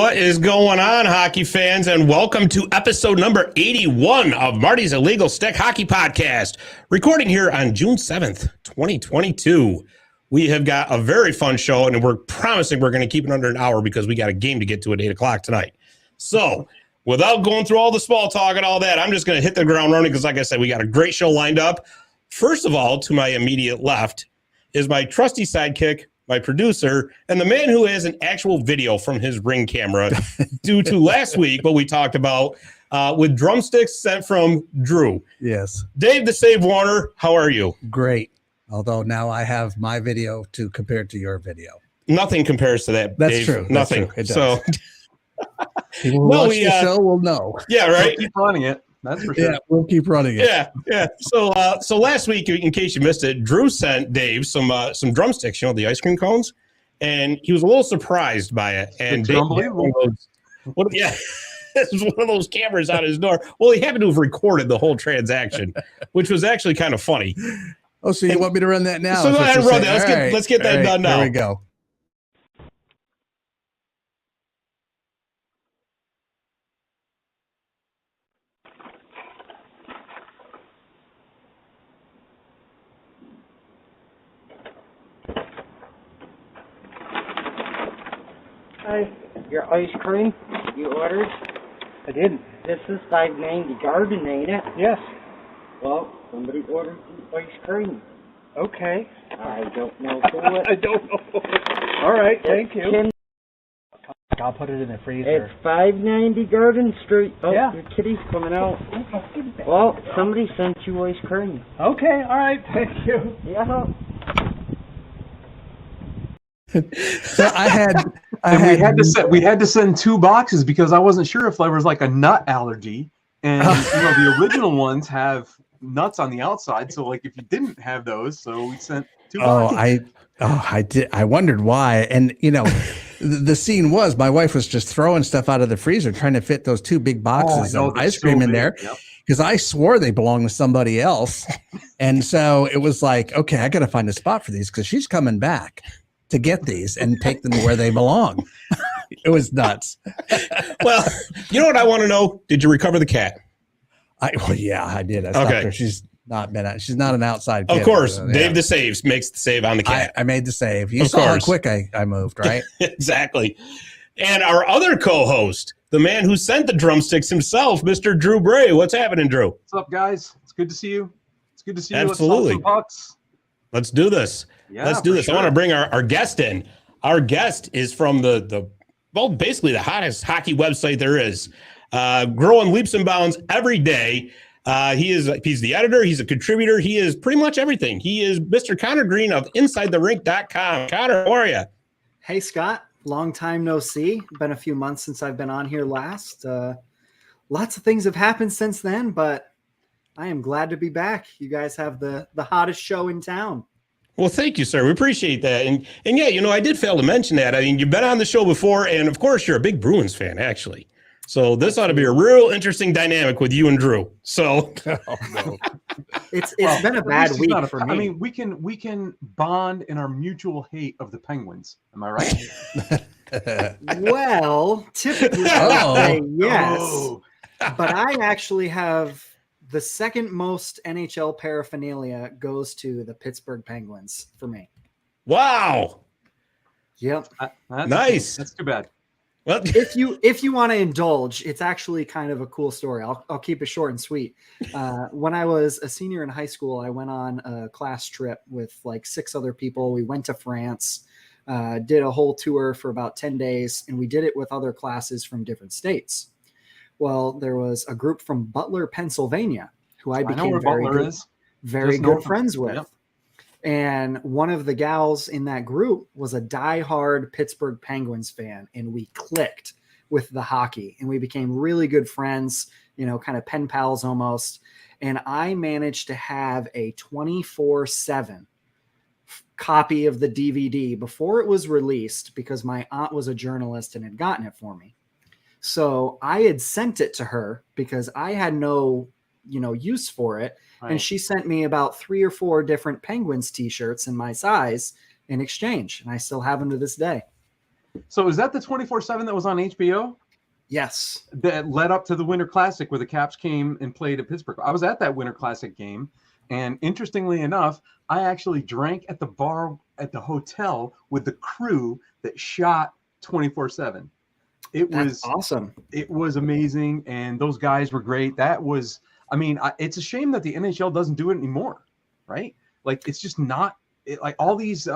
What is going on, hockey fans, and welcome to episode number 81 of Marty's Illegal Stick Hockey Podcast, recording here on June 7th, 2022. We have got a very fun show, and we're promising we're going to keep it under an hour because we got a game to get to at 8 o'clock tonight. So, without going through all the small talk and all that, I'm just going to hit the ground running because, like I said, we got a great show lined up. First of all, to my immediate left is my trusty sidekick, my producer, and the man who has an actual video from his Ring camera due to last week, what we talked about with drumsticks sent from Drew. Yes. Dave the Save Warner, how are you? Great. Although now I have my video to compare to your video. Nothing compares to that, That's Dave. true. Nothing. That's true. So people who watch the show will know. Yeah, right. We'll keep running it. That's for sure. Yeah, we'll keep running it. Yeah. So last week, in case you missed it, Drew sent Dave some drumsticks, the ice cream cones, and he was a little surprised by it. And Dave, yeah, this was one of those cameras on his door. Well, he happened to have recorded the whole transaction, which was actually kind of funny. Oh, so you want me to run that now? So go ahead and run that. Let's get that done now. There we go. Hi, your ice cream you ordered? I didn't. This is $5.90 garden, ain't it? Yes. Well, somebody ordered the ice cream. Okay. I don't know who it. I don't know. All right, thank you. I'll put it in the freezer. It's 590 Garden Street. Oh, yeah. Your kitty's coming out. Well, somebody sent you ice cream. Okay, all right, thank you. Yeah. So we had to send 2 boxes because I wasn't sure if there was like a nut allergy, and the original ones have nuts on the outside. So like if you didn't have those, so we sent 2 boxes. I did. I wondered why, and the scene was my wife was just throwing stuff out of the freezer, trying to fit those 2 big boxes of ice cream in there. Because I swore they belonged to somebody else, and so it was like, okay, I got to find a spot for these because she's coming back to get these and take them where they belong. It was nuts. Well, you know what I want to know? Did you recover the cat? Yeah, I did. I stopped her. She's not an outside kid. Of course, Dave the Saves makes the save on the cat. I made the save. You saw how quick I moved, right? Exactly. And our other co-host, the man who sent the drumsticks himself, Mr. Drew Bray. What's happening, Drew? What's up, guys? It's good to see you. Absolutely. Let's talk some pucks. Let's do this. Yeah, let's do this. Sure. I want to bring our guest in. Our guest is from basically the hottest hockey website there is. Growing leaps and bounds every day. He's the editor. He's a contributor. He is pretty much everything. He is Mr. Connor Green of InsideTheRink.com. Connor, how are you? Hey, Scott. Long time no see. Been a few months since I've been on here last. Lots of things have happened since then, but I am glad to be back. You guys have the hottest show in town. Well, thank you, sir. We appreciate that. And yeah, I did fail to mention that. I mean, you've been on the show before, and of course, you're a big Bruins fan, actually. So this ought to be a real interesting dynamic with you and Drew. So it's been a bad week for me. I mean, we can bond in our mutual hate of the Penguins. Am I right? Well, typically I would say yes. But I actually have the second most NHL paraphernalia goes to the Pittsburgh Penguins for me. Wow. Yep. Nice. That's too bad. Well, if you want to indulge, it's actually kind of a cool story. I'll keep it short and sweet. When I was a senior in high school, I went on a class trip with like 6 other people. We went to France, did a whole tour for about 10 days, and we did it with other classes from different states. Well, there was a group from Butler, Pennsylvania, who I became very good friends with. Yep. And one of the gals in that group was a diehard Pittsburgh Penguins fan, and we clicked with the hockey, and we became really good friends, kind of pen pals almost. And I managed to have a 24/7 copy of the DVD before it was released because my aunt was a journalist and had gotten it for me. So I had sent it to her because I had no, use for it. Right. And she sent me about 3 or 4 different Penguins t-shirts in my size in exchange. And I still have them to this day. So is that the 24/7 that was on HBO? Yes. That led up to the Winter Classic where the Caps came and played at Pittsburgh. I was at that Winter Classic game, and interestingly enough, I actually drank at the bar at the hotel with the crew that shot 24/7. That's awesome. It was amazing, and those guys were great. That was, I mean, it's a shame that the NHL doesn't do it anymore, right? Like, it's just not like all these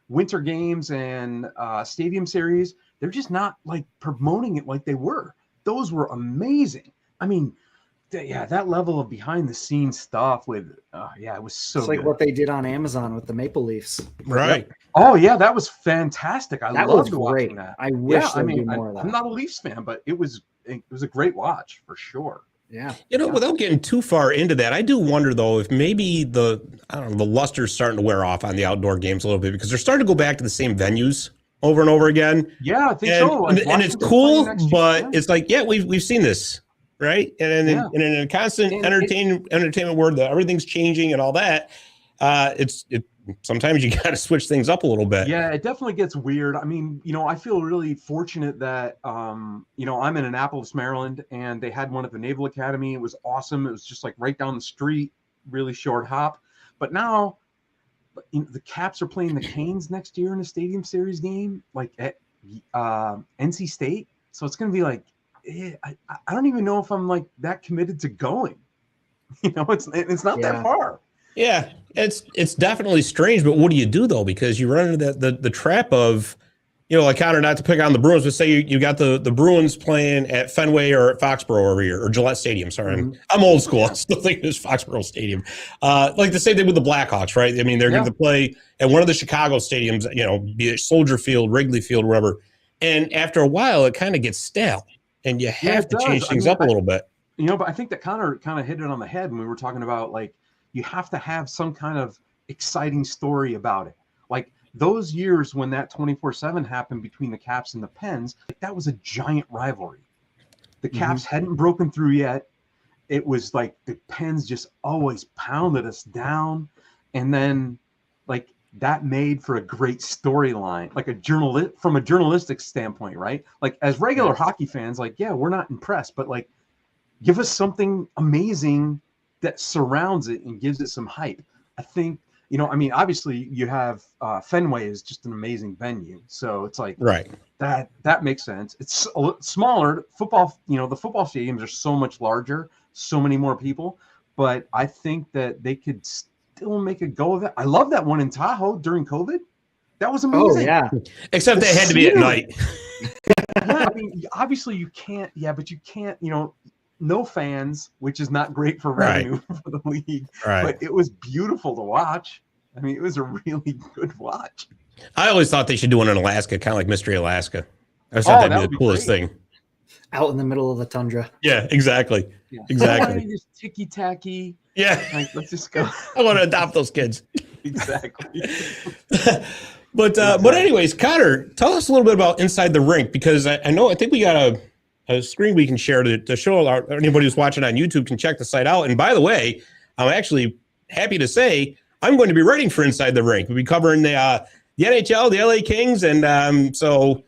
winter games and stadium series. They're just not like promoting it like they were. Those were amazing. I mean, that level of behind the scenes stuff with, it was so. It's like good. what they did on Amazon with the Maple Leafs. Right. Yep. Oh yeah, that was fantastic. I loved watching that. I wish they do more of that. I'm not a Leafs fan, but it was a great watch for sure. Yeah. Without getting too far into that, I do wonder though if maybe the luster's starting to wear off on the outdoor games a little bit because they're starting to go back to the same venues over and over again. Yeah, I think so. And it's cool, but it's like, we've seen this, right? And in a constant entertainment world that everything's changing and all that, sometimes you got to switch things up a little bit. Yeah, it definitely gets weird. I mean, I feel really fortunate that, I'm in Annapolis, Maryland, and they had one at the Naval Academy. It was awesome. It was just like right down the street, really short hop. But now the Caps are playing the Canes next year in a Stadium Series game, like at NC State. So it's going to be like, I don't even know if I'm like that committed to going. It's not that far. Yeah, it's definitely strange, but what do you do though? Because you run into the trap of, like Connor, not to pick on the Bruins, but say you got the Bruins playing at Fenway or at Foxborough over here, or Gillette Stadium. Sorry, I'm old school. I still think it was Foxborough Stadium. Like the same thing with the Blackhawks, right? I mean, they're going to play at one of the Chicago stadiums, be it Soldier Field, Wrigley Field, wherever. And after a while, it kind of gets stale, and you have to change things up a little bit. But I think that Connor kind of hit it on the head when we were talking about like, you have to have some kind of exciting story about it. Like those years when that 24/7 happened between the Caps and the Pens, that was a giant rivalry. The Caps hadn't broken through yet. It was like the Pens just always pounded us down. And then like that made for a great storyline, like from a journalistic standpoint, right? Like as regular hockey fans, like, we're not impressed, but like give us something amazing that surrounds it and gives it some hype. I think, obviously you have Fenway is just an amazing venue. So it's like, right. That makes sense. It's a little smaller football. The football stadiums are so much larger, so many more people, but I think that they could still make a go of it. I love that one in Tahoe during COVID. That was amazing. Oh yeah. Except they had to be at night. Obviously you can't, but you can't, no fans, which is not great for revenue for the league. Right. But it was beautiful to watch. I mean, it was a really good watch. I always thought they should do one in Alaska, kind of like Mystery Alaska. I thought that'd be the coolest thing. Out in the middle of the tundra. Yeah, exactly. Yeah. Exactly. Just ticky tacky. Yeah. Like, let's just go. I want to adopt those kids. Exactly. But anyways, Connor, tell us a little bit about Inside the Rink, because I think we got a screen we can share to show anybody who's watching on YouTube can check the site out. And by the way, I'm actually happy to say I'm going to be writing for Inside the Rink. We'll be covering the NHL, the LA Kings, and so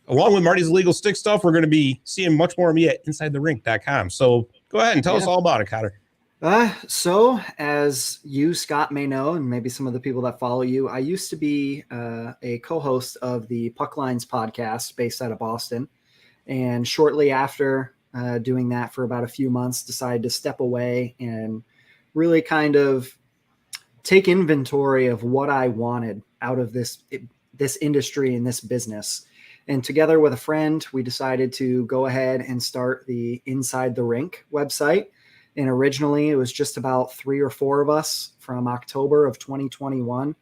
along with Marty's Illegal Stick stuff, we're going to be seeing much more of me at InsideTheRink.com. So go ahead and tell us all about it, Connor. So as you, Scott, may know, and maybe some of the people that follow you, I used to be a co-host of the Puck Lines podcast based out of Boston. And shortly after doing that for about a few months, decided to step away and really kind of take inventory of what I wanted out of this industry and this business. And together with a friend, we decided to go ahead and start the Inside the Rink website. And originally it was just about 3 or 4 of us from October of 2021.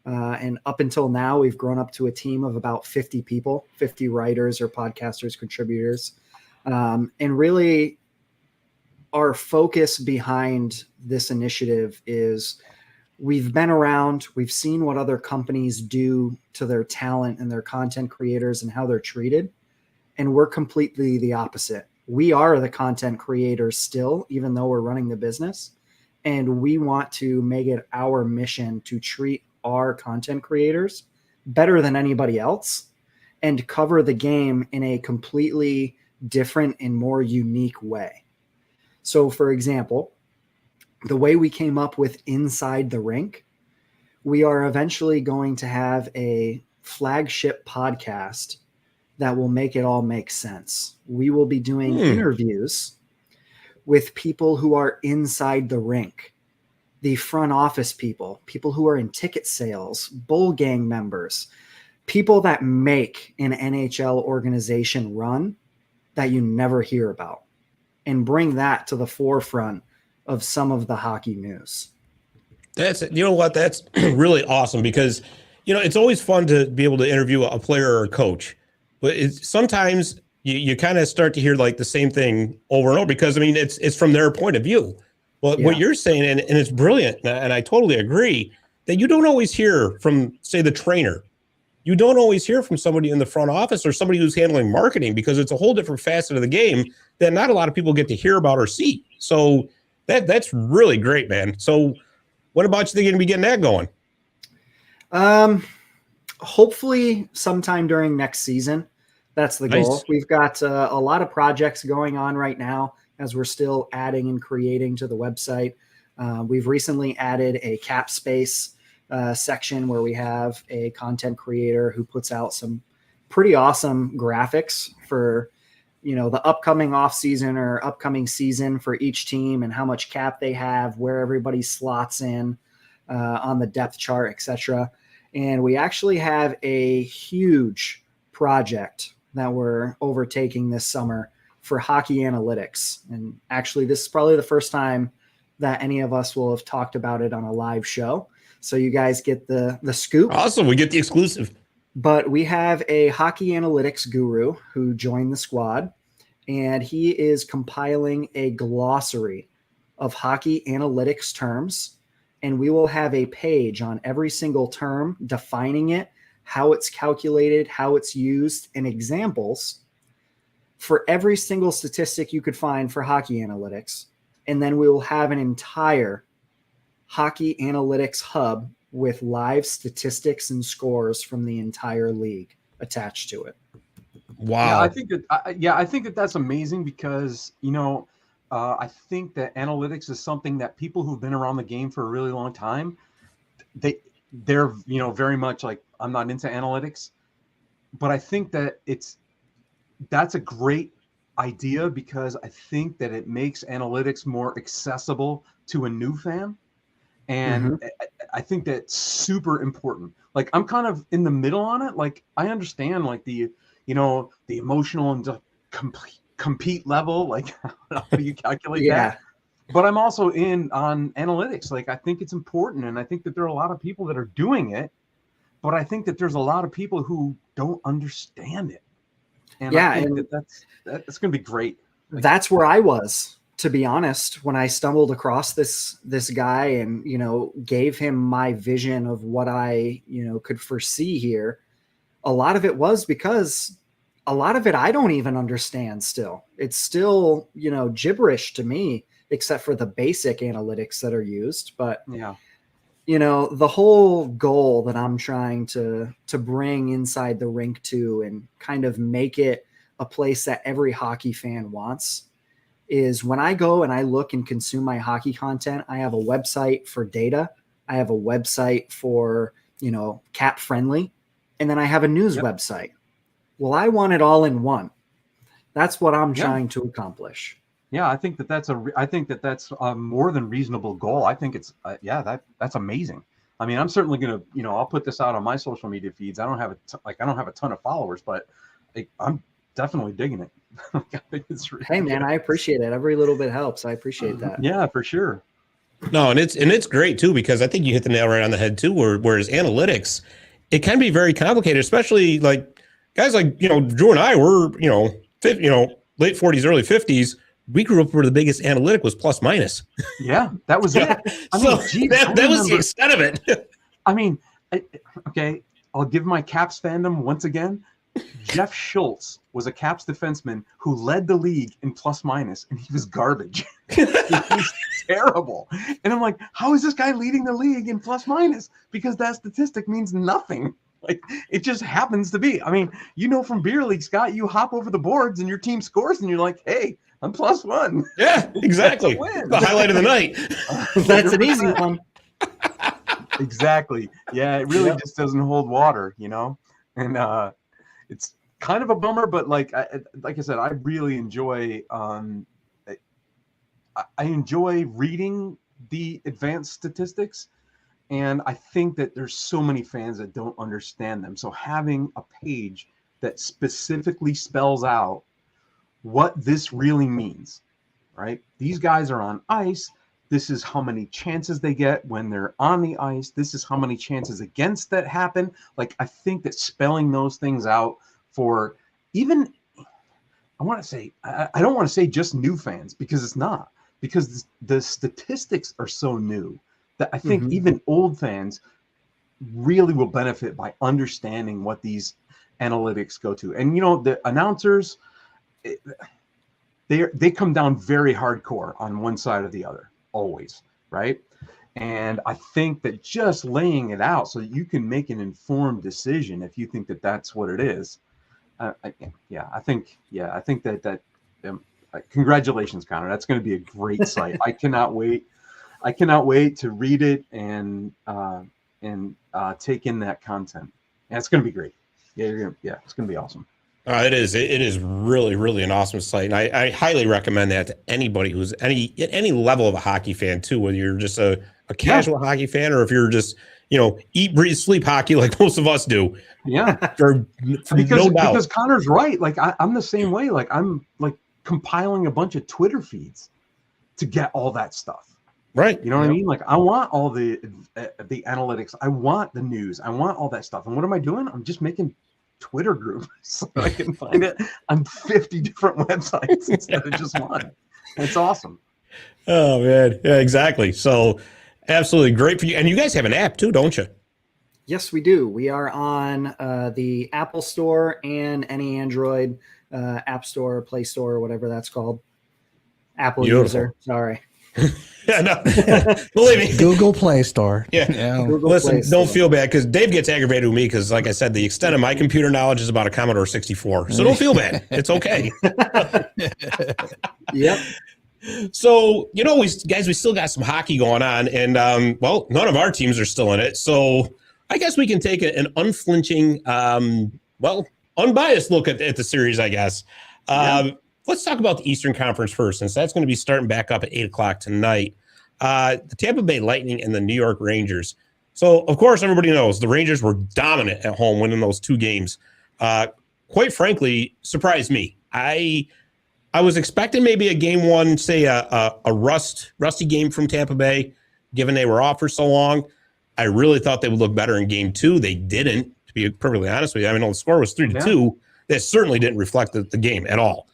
And up until now, we've grown up to a team of about 50 people, 50 writers or podcasters, contributors. And really our focus behind this initiative is we've been around, we've seen what other companies do to their talent and their content creators and how they're treated. And we're completely the opposite. We are the content creators still, even though we're running the business. And we want to make it our mission to treat our content creators better than anybody else and cover the game in a completely different and more unique way. So, for example, the way we came up with Inside the Rink, we are eventually going to have a flagship podcast that will make it all make sense. We will be doing interviews with people who are inside the rink, the front office people who are in ticket sales, bowl gang members, people that make an NHL organization run that you never hear about, and bring that to the forefront of some of the hockey news. That's really awesome, because, it's always fun to be able to interview a player or a coach, but sometimes you kind of start to hear like the same thing over and over, because it's from their point of view. Well, what you're saying, and it's brilliant, and I totally agree, that you don't always hear from, say, the trainer. You don't always hear from somebody in the front office or somebody who's handling marketing, because it's a whole different facet of the game that not a lot of people get to hear about or see. So that's really great, man. So when about you think you're going to be getting that going? Hopefully sometime during next season. That's the goal. Nice. We've got a lot of projects going on right now as we're still adding and creating to the website. We've recently added a cap space section where we have a content creator who puts out some pretty awesome graphics for, the upcoming off season or upcoming season for each team, and how much cap they have, where everybody slots in on the depth chart, etc. And we actually have a huge project that we're overtaking this summer for hockey analytics. And actually, this is probably the first time that any of us will have talked about it on a live show. So you guys get the scoop. Awesome. We get the exclusive. But we have a hockey analytics guru who joined the squad, and he is compiling a glossary of hockey analytics terms. And we will have a page on every single term defining it, how it's calculated, how it's used, and examples for every single statistic you could find for hockey analytics. And then we will have an entire hockey analytics hub with live statistics and scores from the entire league attached to it. Wow. Yeah, I think that's amazing, because, I think that analytics is something that people who've been around the game for a really long time, they're very much like, I'm not into analytics, but I think that that's a great idea, because I think that it makes analytics more accessible to a new fan. And I think that's super important. Like, I'm kind of in the middle on it. Like, I understand like the emotional and the compete level, like how do you calculate that? But I'm also in on analytics. Like, I think it's important, and I think that there are a lot of people that are doing it, but I think that there's a lot of people who don't understand it. And I think that's going to be great. Like, that's where I was, to be honest, when I stumbled across this guy and, gave him my vision of what I, could foresee here. A lot of it was because a lot of it I don't even understand still. It's still, gibberish to me, except for the basic analytics that are used. But the whole goal that I'm trying to bring Inside the Rink to, and kind of make it a place that every hockey fan wants, is when I go and I look and consume my hockey content, I have a website for data. I have a website for, cap friendly, and then I have a news website. Well, I want it all in one. That's what I'm trying to accomplish. Yeah, I think that's a more than reasonable goal. I think it's that's amazing. I mean, I'm certainly gonna I'll put this out on my social media feeds. I don't have a ton of followers, but I'm definitely digging it. I think it's really hey man, I appreciate it. Every little bit helps. I appreciate that. Yeah, for sure. No, and it's great too, because I think you hit the nail right on the head too. Whereas analytics, it can be very complicated, especially like guys like Drew and I were late 40s, early 50s. We grew up where the biggest analytic was plus minus. Yeah, that was it. I mean, that was the extent of it. I mean, okay, I'll give my Caps fandom once again. Jeff Schultz was a Caps defenseman who led the league in plus minus, and he was garbage. He was terrible. And I'm like, how is this guy leading the league in plus minus? Because that statistic means nothing. Like, it just happens to be. I mean, from beer league, Scott, you hop over the boards and your team scores and you're like, hey, I'm +1. Yeah, exactly. The highlight of the night. That's an easy one. Exactly. Yeah, it really just doesn't hold water, and it's kind of a bummer, but like I said, I really enjoy I enjoy reading the advanced statistics, and I think that there's so many fans that don't understand them. So having a page that specifically spells out what this really means, right? These guys are on ice. This is how many chances they get when they're on the ice. This is how many chances against that happen. Like, I think that spelling those things out for even, I want to say, I don't want to say just new fans, because it's not, because the statistics are so new that I think even old fans really will benefit by understanding what these analytics go to. And, the announcers, they come down very hardcore on one side or the other. Always, right? And I think that just laying it out so that you can make an informed decision if you think that that's what it is. I think that congratulations, Connor. That's going to be a great site. I cannot wait. I cannot wait to read it and take in that content. And it's going to be great. It's going to be awesome. It is. It is really, really an awesome site, and I highly recommend that to anybody who's at any level of a hockey fan too. Whether you're just a casual hockey fan, or if you're just eat, breathe, sleep hockey like most of us do. Yeah, because Connor's right. Like I'm the same way. Like I'm like compiling a bunch of Twitter feeds to get all that stuff. Right. You know what I mean? Like I want all the analytics. I want the news. I want all that stuff. And what am I doing? I'm just making Twitter group so I can find it on 50 different websites instead of just one. It's awesome. Oh man, yeah, exactly. So absolutely great for you. And you guys have an app too, don't you? Yes, we do. We are on the Apple Store and any Android App Store, Play Store, whatever that's called. Apple Beautiful. User. Sorry. Yeah, no, believe me. Google Play Store. Yeah. Google Listen, Play Store. don't feel bad, because Dave gets aggravated with me because, like I said, the extent of my computer knowledge is about a Commodore 64. So don't feel bad. It's okay. Yep. So, we still got some hockey going on, and none of our teams are still in it. So I guess we can take an unflinching, unbiased look at the series, I guess. Let's talk about the Eastern Conference first, since that's going to be starting back up at 8:00 tonight. The Tampa Bay Lightning and the New York Rangers. So, of course, everybody knows the Rangers were dominant at home, winning those two games. Quite frankly, surprised me. I was expecting maybe a game one, say a rusty game from Tampa Bay, given they were off for so long. I really thought they would look better in game two. They didn't, to be perfectly honest with you. I mean, the score was 3-2. That certainly didn't reflect the game at all.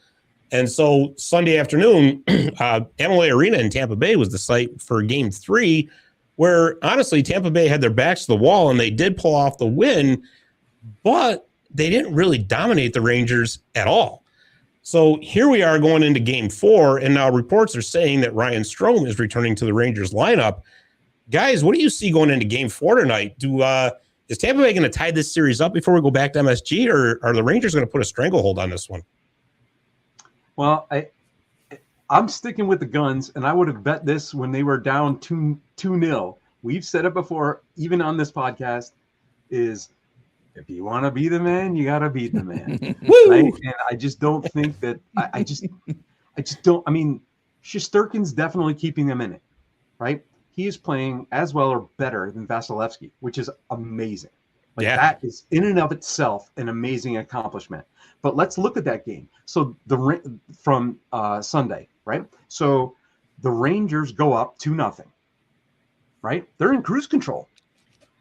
And so Sunday afternoon, Amalie Arena in Tampa Bay was the site for game 3, where honestly Tampa Bay had their backs to the wall and they did pull off the win, but they didn't really dominate the Rangers at all. So here we are going into game 4, and now reports are saying that Ryan Strome is returning to the Rangers lineup. Guys, what do you see going into game 4 tonight? Is Tampa Bay going to tie this series up before we go back to MSG, or are the Rangers going to put a stranglehold on this one? Well, I'm sticking with the guns, and I would have bet this when they were down 2-0. We've said it before, even on this podcast, is if you want to be the man, you got to beat the man. Right? And I just don't think that I just don't. I mean, Shesterkin's definitely keeping them in it, right? He is playing as well or better than Vasilevsky, which is amazing. That is in and of itself an amazing accomplishment. But let's look at that game. So from Sunday, right? So the Rangers go up 2-0, right? They're in cruise control.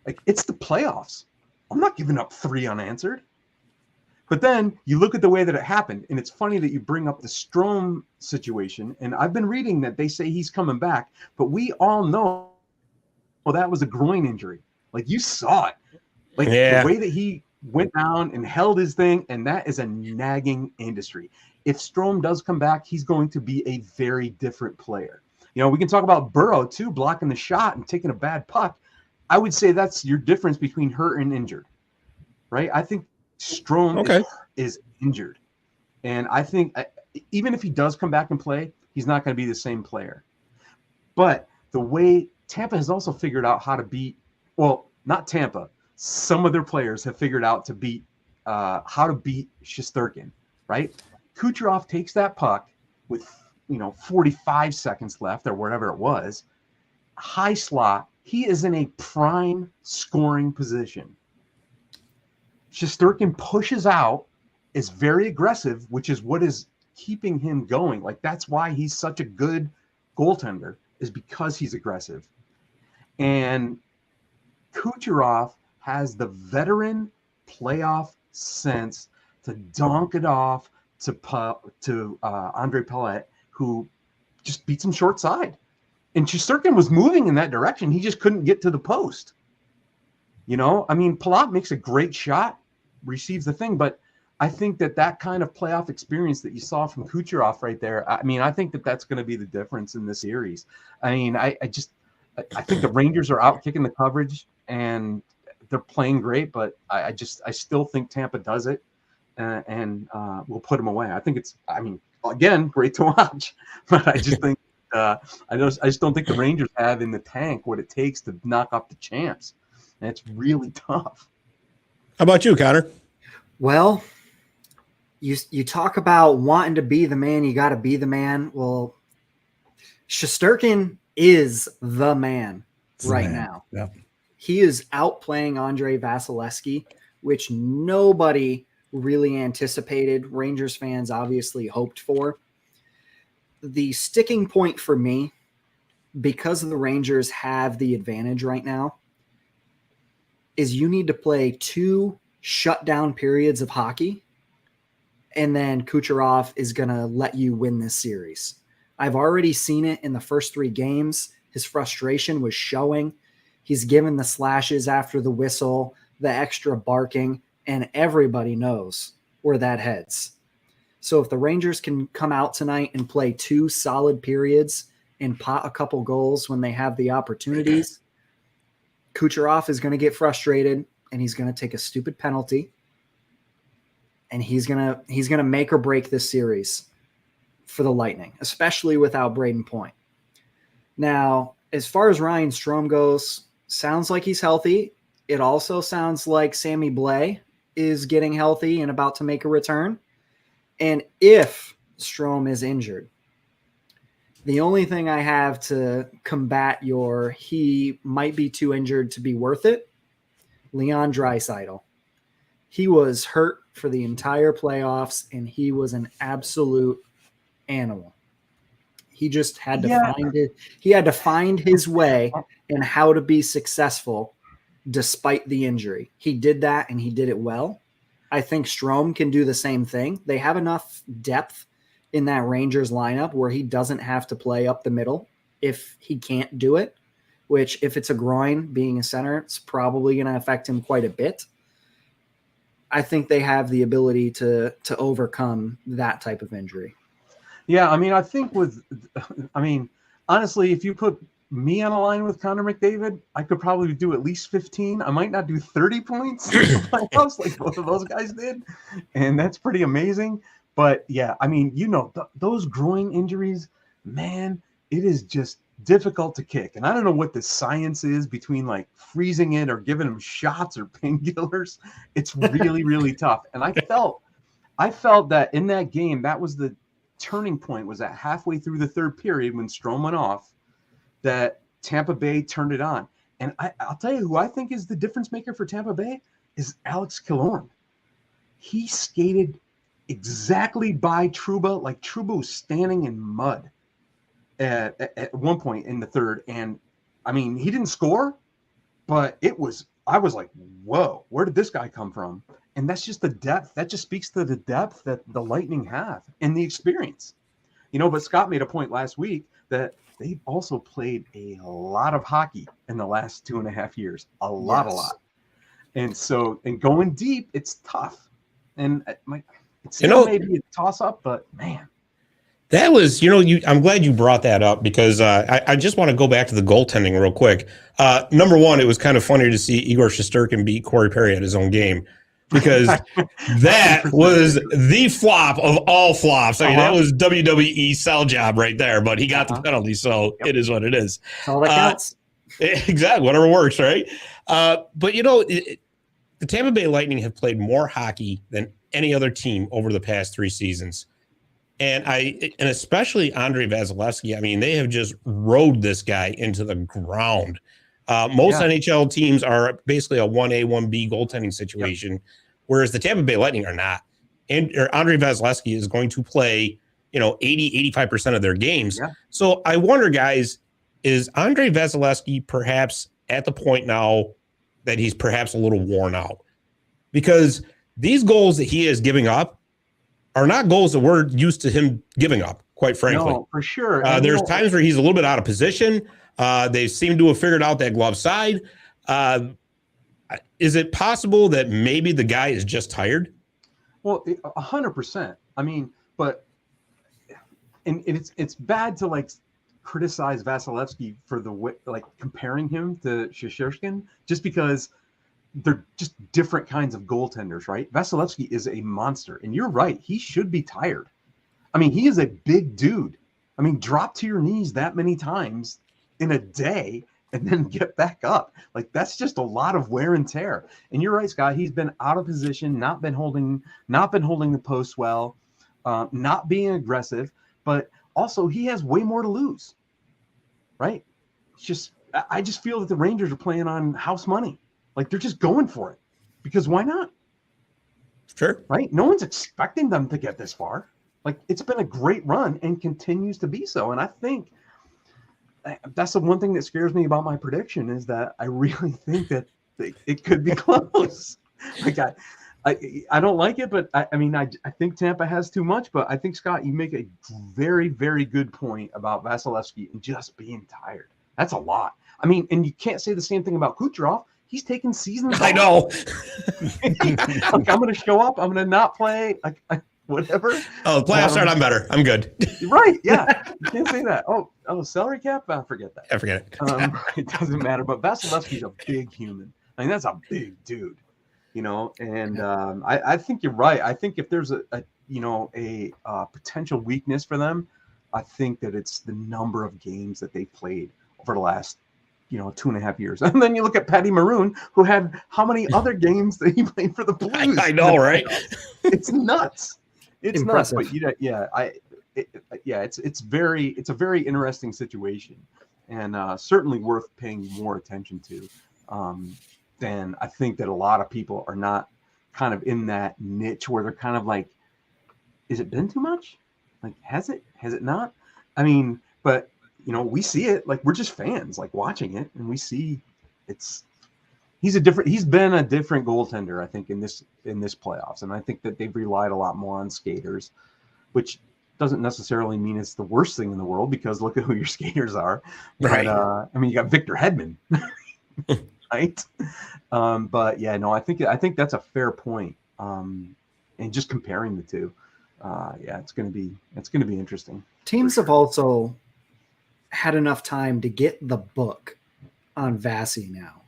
Like, it's the playoffs. I'm not giving up 3 unanswered. But then you look at the way that it happened, and it's funny that you bring up the Strome situation. And I've been reading that they say he's coming back, but we all know that was a groin injury. Like, you saw it. Like, the way that he went down and held his thing, and that is a nagging industry. If Strome does come back, he's going to be a very different player. We can talk about Burrow, too, blocking the shot and taking a bad puck. I would say that's your difference between hurt and injured. right? I think Strome is injured. And I think even if he does come back and play, he's not going to be the same player. But the way Tampa has also figured out how to beat, well, not Tampa, some of their players have figured out to beat how to beat Shesterkin, right? Kucherov takes that puck with 45 seconds left or whatever it was, high slot. He is in a prime scoring position. Shesterkin pushes out, is very aggressive, which is what is keeping him going. Like, that's why he's such a good goaltender, is because he's aggressive. And Kucherov has the veteran playoff sense to donk it off to Andre Palat, who just beats him short side. And Shesterkin was moving in that direction. He just couldn't get to the post. Palat makes a great shot, receives the thing, but I think that kind of playoff experience that you saw from Kucherov right there, I think that's going to be the difference in this series. I think the Rangers are out kicking the coverage and they're playing great, but I still think Tampa does it and we'll put them away. I think again, great to watch, but I just think I just don't think the Rangers have in the tank what it takes to knock off the champs. And it's really tough. How about you, Connor? Well, you talk about wanting to be the man, you got to be the man. Well, Shesterkin is the man now. Yep. He is outplaying Andre Vasilevsky, which nobody really anticipated. Rangers fans obviously hoped for. The sticking point for me, because the Rangers have the advantage right now, is you need to play 2 shutdown periods of hockey, and then Kucherov is going to let you win this series. I've already seen it in the first 3 games. His frustration was showing. He's given the slashes after the whistle, the extra barking, and everybody knows where that heads. So if the Rangers can come out tonight and play 2 solid periods and pot a couple goals when they have the opportunities, Kucherov is going to get frustrated and he's going to take a stupid penalty, and he's going to make or break this series for the Lightning, especially without Braden Point. Now, as far as Ryan Strome goes, sounds like he's healthy. It also sounds like Sammy Blais is getting healthy and about to make a return. And if Strome is injured, the only thing I have to combat he might be too injured to be worth it, Leon Dreissitel. He was hurt for the entire playoffs, and he was an absolute animal. He just had to find his way and how to be successful despite the injury. He did that, and he did it well. I think Strome can do the same thing. They have enough depth in that Rangers lineup where he doesn't have to play up the middle if he can't do it, which if it's a groin, being a center, it's probably going to affect him quite a bit. I think they have the ability to overcome that type of injury. Yeah, honestly, if you put me on a line with Connor McDavid, I could probably do at least 15. I might not do 30 points in the playoffs like both of those guys did, and that's pretty amazing. But yeah, those groin injuries, man, it is just difficult to kick. And I don't know what the science is between like freezing it or giving them shots or painkillers. It's really, really tough. And I felt that in that game, that was the turning point, was that halfway through the 3rd period when Strome went off, that Tampa Bay turned it on. And I'll tell you who I think is the difference maker for Tampa Bay is Alex Killorn. He skated exactly by Trouba, like Trouba was standing in mud at one point in the 3rd. And he didn't score, but I was like, whoa, where did this guy come from? And that's just the depth. That just speaks to the depth that the Lightning have and the experience. But Scott made a point last week that they've also played a lot of hockey in the last 2.5 years. A lot. And so, going deep, it's tough. And it's still maybe a toss-up, but man. That was, I'm glad you brought that up because I just want to go back to the goaltending real quick. Number one, it was kind of funny to see Igor Shesterkin beat Corey Perry at his own game. because that was the flop of all flops. I mean, that was WWE sell job right there, but he got the penalty, so it is what it is. That's all that counts. Exactly, whatever works, right? But, you know, the Tampa Bay Lightning have played more hockey than any other team over the past 3 seasons. And especially Andrei Vasilevsky, I mean, they have just rode this guy into the ground. Most NHL teams are basically a 1A, 1B goaltending situation, whereas the Tampa Bay Lightning are not. And Andrei Vasilevsky is going to play, 80, 85% of their games. Yeah. So I wonder, guys, is Andrei Vasilevsky perhaps at the point now that he's perhaps a little worn out? Because these goals that he is giving up are not goals that we're used to him giving up, quite frankly. No, for sure. There's times where he's a little bit out of position. They seem to have figured out that glove side. Is it possible that maybe the guy is just tired? Well, 100%. I mean, but and it's bad to criticize Vasilevsky for the way, comparing him to Shesterkin, just because they're just different kinds of goaltenders, right? Vasilevsky is a monster, and you're right. He should be tired. I mean, he is a big dude. I mean, drop to your knees that many times in a day and then get back up. That's just a lot of wear and tear. And you're right, Scott. He's been out of position, not been holding the post well, not being aggressive, but also he has way more to lose, right? I just feel that the Rangers are playing on house money. They're just going for it because why not? Sure. Right? No one's expecting them to get this far. It's been a great run and continues to be so. And I think that's the one thing that scares me about my prediction is that I really think that it could be close. I don't like it, but I think Tampa has too much. But I think, Scott, you make a very, very good point about Vasilevsky and just being tired. That's a lot. I mean, and you can't say the same thing about Kucherov. He's taking seasons off. I know. I'm going to show up. I'm going to not play. Whatever. Oh, the playoffs start. I'm better. I'm good. Right. Yeah. You can't say that. Oh, salary cap? Forget that. I forget it. It doesn't matter. But Vasilevsky's a big human. I mean, that's a big dude. And I think you're right. I think if there's a potential weakness for them, I think that it's the number of games that they played over the last 2.5 years. And then you look at Patty Maroon, who had how many other games that he played for the Blues? I know, right? It's nuts. It's impressive. Nuts. But it's a very interesting situation, and certainly worth paying more attention to. Then I think that a lot of people are not kind of in that niche where they're kind of is it been too much? Has it not? I mean, but we see it, we're just fans, watching it, and we see he's been a different goaltender, I think, in this playoffs. And I think that they've relied a lot more on skaters, which doesn't necessarily mean it's the worst thing in the world, because look at who your skaters are. Right. But, you got Victor Hedman, right? But yeah, no, I think that's a fair point. And just comparing the two, it's going to be interesting. Teams have also had enough time to get the book on Vasi now.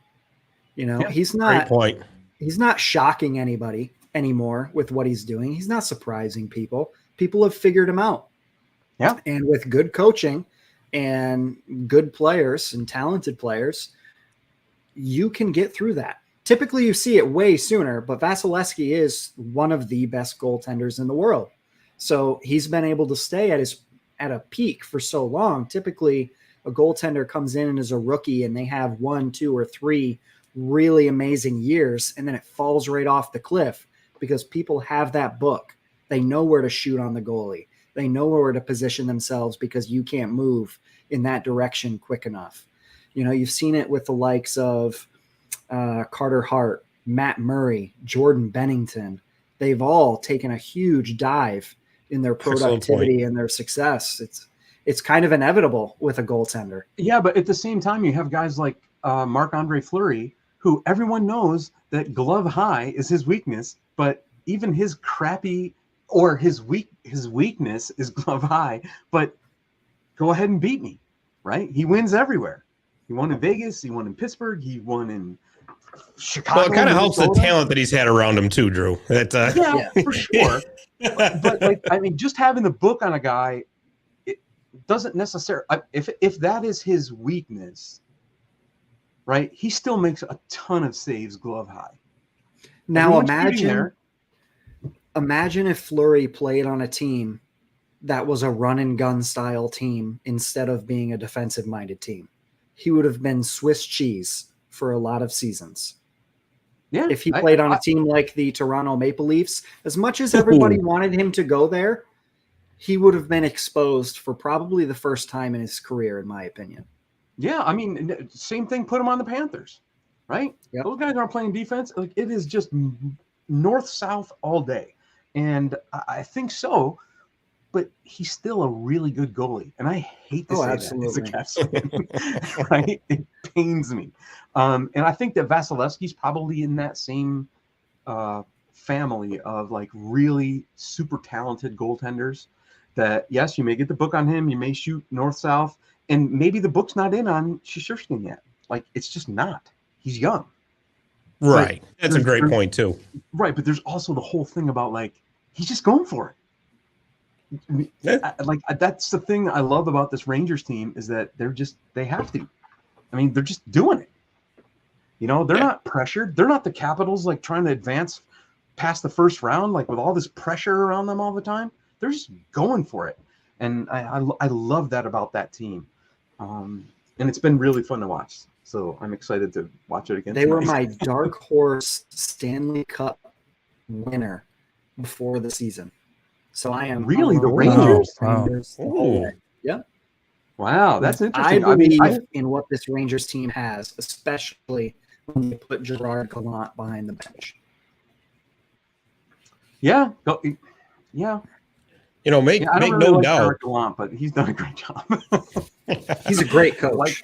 He's not, great point. He's not shocking anybody anymore with what he's doing. He's not surprising people. People have figured him out. Yeah. And with good coaching and good players and talented players, you can get through that. Typically you see it way sooner, but Vasilevsky is one of the best goaltenders in the world. So he's been able to stay at a peak for so long. Typically a goaltender comes in and is a rookie and they have 1, 2, or 3 really amazing years, and then it falls right off the cliff because people have that book. They know where to shoot on the goalie. They know where to position themselves because you can't move in that direction quick enough. You've seen it with the likes of Carter Hart, Matt Murray, Jordan Bennington. They've all taken a huge dive in their productivity and their success. It's kind of inevitable with a goaltender. Yeah, but at the same time, you have guys like Marc-Andre Fleury, who everyone knows that glove high is his weakness, but even his crappy or his weakness is glove high. But go ahead and beat me, right? He wins everywhere. He won in Vegas. He won in Pittsburgh. He won in Chicago. Well, it kind of helps the talent that he's had around him too, Drew. Yeah, for sure. but like, I mean, just having the book on a guy, it doesn't necessarily. If that is his weakness, right? He still makes a ton of saves glove high. Now imagine if Fleury played on a team that was a run and gun style team instead of being a defensive minded team. He would have been Swiss cheese for a lot of seasons. Yeah, if he played on a team like the Toronto Maple Leafs, as much as everybody wanted him to go there, he would have been exposed for probably the first time in his career, in my opinion. Yeah, I mean, same thing. Put him on the Panthers, right? Yep. Those guys aren't playing defense. Like, it is just north-south all day, and I think so. But he's still a really good goalie, and I hate to say that as a Caps fan, right? It pains me, and I think that Vasilevsky's probably in that same family of like really super talented goaltenders. That yes, you may get the book on him, you may shoot north-south, and maybe the book's not in on Shesterkin yet. Like, it's just not. He's young, right? That's a great point too. Right, but there's also the whole thing about like he's just going for it. That's the thing I love about this Rangers team is that they have to. I mean, they're just doing it. You know, they're not pressured. They're not the Capitals like trying to advance past the first round, like with all this pressure around them all the time. They're just going for it. And I love that about that team. And it's been really fun to watch. So I'm excited to watch it again. They were my dark horse Stanley Cup winner before the season. So I am really the Rangers. Wow. Yeah. Wow, that's interesting. I believe in what this Rangers team has, especially when they put Gerard Gallant behind the bench. Yeah. You know, make no really doubt. Gerard Gallant, but he's done a great job. He's a great coach.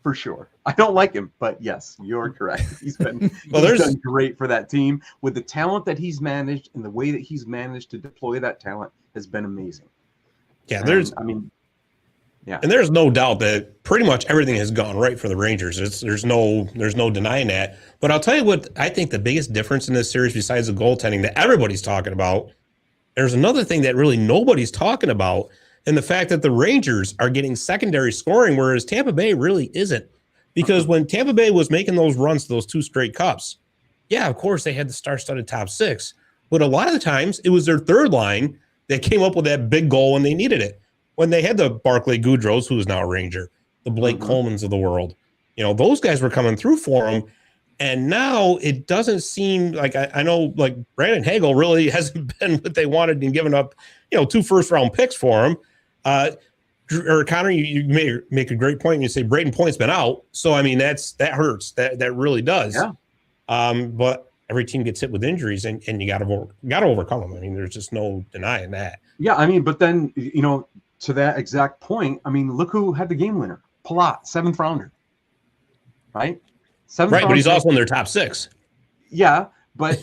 For sure. I don't like him, but yes, you're correct. He's done great for that team with the talent that he's managed, and the way that he's managed to deploy that talent has been amazing. Yeah, and there's no doubt that pretty much everything has gone right for the Rangers. There's no denying that. But I'll tell you what I think the biggest difference in this series, besides the goaltending that everybody's talking about, there's another thing that really nobody's talking about. And the fact that the Rangers are getting secondary scoring, whereas Tampa Bay really isn't. Because when Tampa Bay was making those runs to those 2 straight cups, yeah, of course, they had the star-studded top 6. But a lot of the times, it was their third line that came up with that big goal when they needed it. When they had the Barclay Goodrows, who is now a Ranger, the Blake Colemans of the world, you know, those guys were coming through for them. And now it doesn't seem like I know, like Brandon Hagel really hasn't been what they wanted and given up, 2 first-round picks for him. Or Connor, you may make a great point. And you say Braden Point's been out, so I mean that hurts. That really does. Yeah. But every team gets hit with injuries, and you got to overcome them. I mean, there's just no denying that. Yeah, I mean, but then to that exact point, I mean, look who had the game winner, Palat, 7th rounder, right? 7th right, but he's also in their top 6. Yeah, but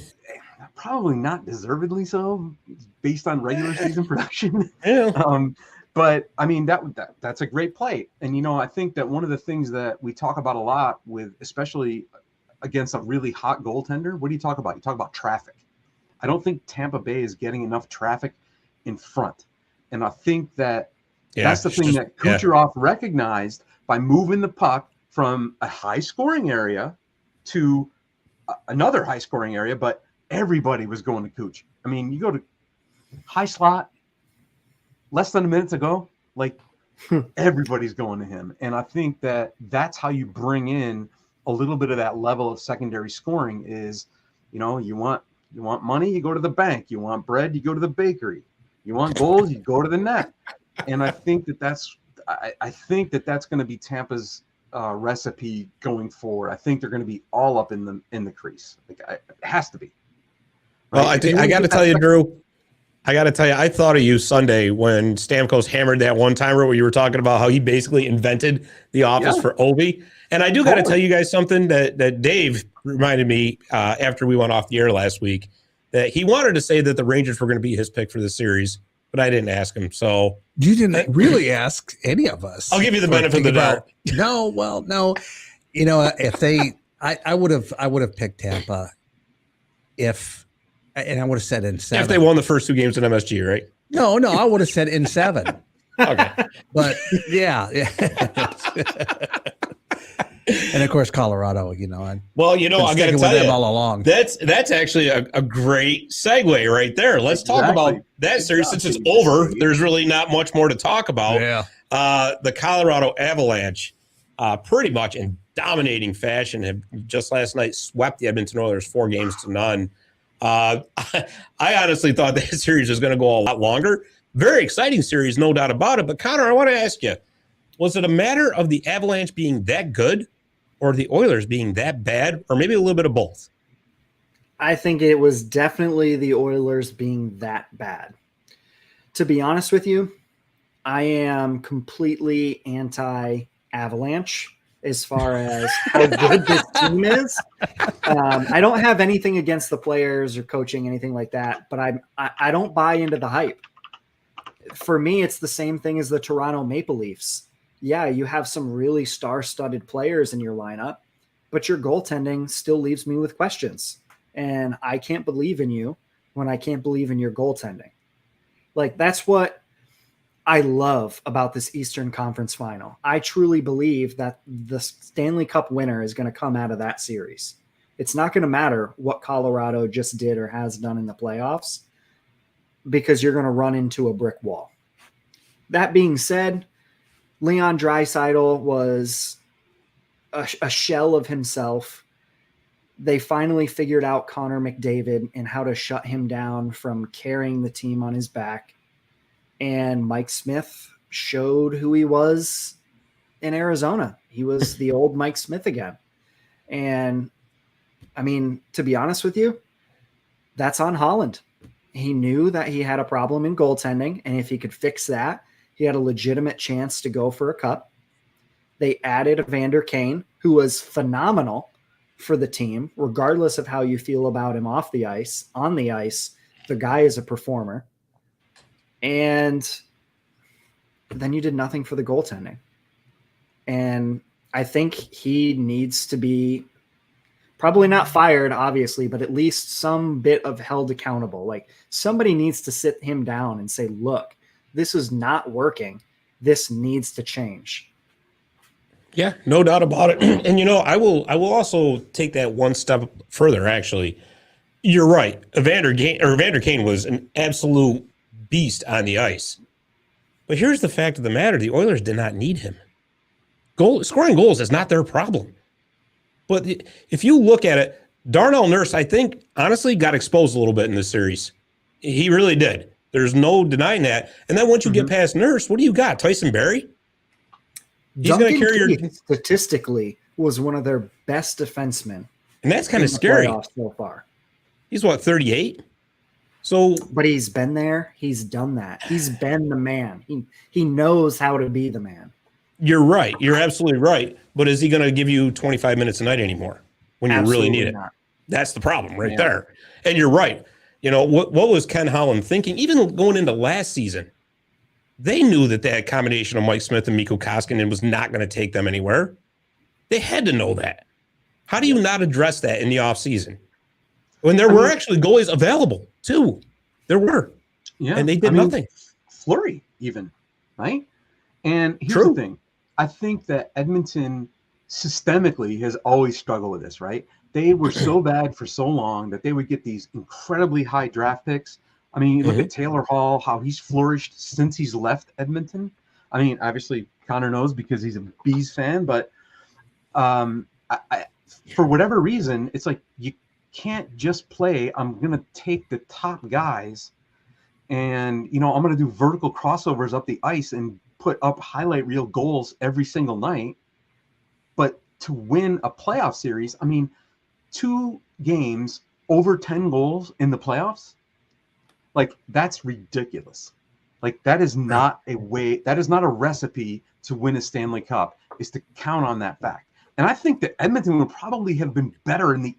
probably not deservedly so, based on regular season production. Yeah. But I mean that's a great play, and I think that one of the things that we talk about a lot with, especially against a really hot goaltender, what do you talk about? You talk about traffic. I don't think Tampa Bay is getting enough traffic in front, and I think that that's the thing that Kucherov recognized by moving the puck from a high scoring area to another high scoring area, but everybody was going to Kuch. I mean, you go to high slot. Less than a minute to go, like everybody's going to him. And I think that that's how you bring in a little bit of that level of secondary scoring is, you want money, you go to the bank. You want bread, you go to the bakery. You want goals, you go to the net. And I think that's going to be Tampa's recipe going forward. I think they're going to be all up in the crease. Like it has to be. Right? Well, I got to tell you, Drew. I got to tell you, I thought of you Sunday when Stamkos hammered that one-timer where you were talking about how he basically invented the office for Ovi. And I do got to tell you guys something that Dave reminded me after we went off the air last week, that he wanted to say that the Rangers were going to be his pick for the series, but I didn't ask him. So you didn't really ask any of us. I'll give you the benefit of the doubt. No. If they I would have picked Tampa and I would have said in 7. If they won the first 2 games in MSG, right? No, I would have said in 7. Okay. But yeah. And of course, Colorado, well, I got to tell them you, all along. That's actually a great segue right there. Let's talk about that series since it's over. There's really not much more to talk about. Yeah. The Colorado Avalanche, pretty much in dominating fashion, have just last night swept the Edmonton Oilers 4-0. I honestly thought that series was going to go a lot longer. Very exciting series, no doubt about it. But Connor, I want to ask you, was it a matter of the Avalanche being that good or the Oilers being that bad, or maybe a little bit of both? I think it was definitely the Oilers being that bad. To be honest with you, I am completely anti-Avalanche as far as how good this team is. I don't have anything against the players or coaching, anything like that, but I don't buy into the hype. For me, it's the same thing as the Toronto Maple Leafs. Yeah, you have some really star-studded players in your lineup, but your goaltending still leaves me with questions. And I can't believe in you when I can't believe in your goaltending. Like, that's what I love about this Eastern Conference final. I truly believe that the Stanley Cup winner is going to come out of that series. It's not going to matter what Colorado just did or has done in the playoffs, because you're going to run into a brick wall. That being said, Leon Dreissitel was a shell of himself. They finally figured out Connor McDavid and how to shut him down from carrying the team on his back. And Mike Smith showed who he was in Arizona. He was the old Mike Smith again. And, I mean, to be honest with you, that's on Holland. He knew that he had a problem in goaltending, and if he could fix that, he had a legitimate chance to go for a cup. They added Evander Kane, who was phenomenal for the team, regardless of how you feel about him off the ice. On the ice, the guy is a performer. And then you did nothing for the goaltending. And I think he needs to be probably not fired, obviously, but at least some bit of held accountable. Like, somebody needs to sit him down and say, look, this is not working. This needs to change. Yeah, no doubt about it. And, I will also take that one step further, actually. You're right. Evander Kane was an absolute beast on the ice. But here's the fact of the matter. The Oilers did not need him. Scoring goals is not their problem. But if you look at it, Darnell Nurse, I think, honestly, got exposed a little bit in this series. He really did. There's no denying that. And then once you get past Nurse, what do you got? Tyson Barrie? He's going to carry your... Statistically, was one of their best defensemen. And that's kind of scary. So far. He's, 38? So, but he's been there. He's done that. He's been the man. He knows how to be the man. You're right. You're absolutely right. But is he going to give you 25 minutes a night anymore when you really need it? Not. That's the problem right there. And you're right. What was Ken Holland thinking? Even going into last season, they knew that combination of Mike Smith and Mikko Koskinen was not going to take them anywhere. They had to know that. How do you not address that in the offseason? When there were actually goalies available, too. There were. Yeah. And they did nothing. Fleury, even, right? And here's the thing. I think that Edmonton systemically has always struggled with this, right? They were so bad for so long that they would get these incredibly high draft picks. I mean, you look at Taylor Hall, how he's flourished since he's left Edmonton. I mean, obviously, Connor knows because he's a Bees fan, but for whatever reason, it's like you can't just play, I'm going to take the top guys and, I'm going to do vertical crossovers up the ice and put up highlight reel goals every single night. But to win a playoff series, I mean, 2 games over 10 goals in the playoffs, like, that's ridiculous. Like, that is not a recipe to win a Stanley Cup, is to count on that fact. And I think that Edmonton would probably have been better in the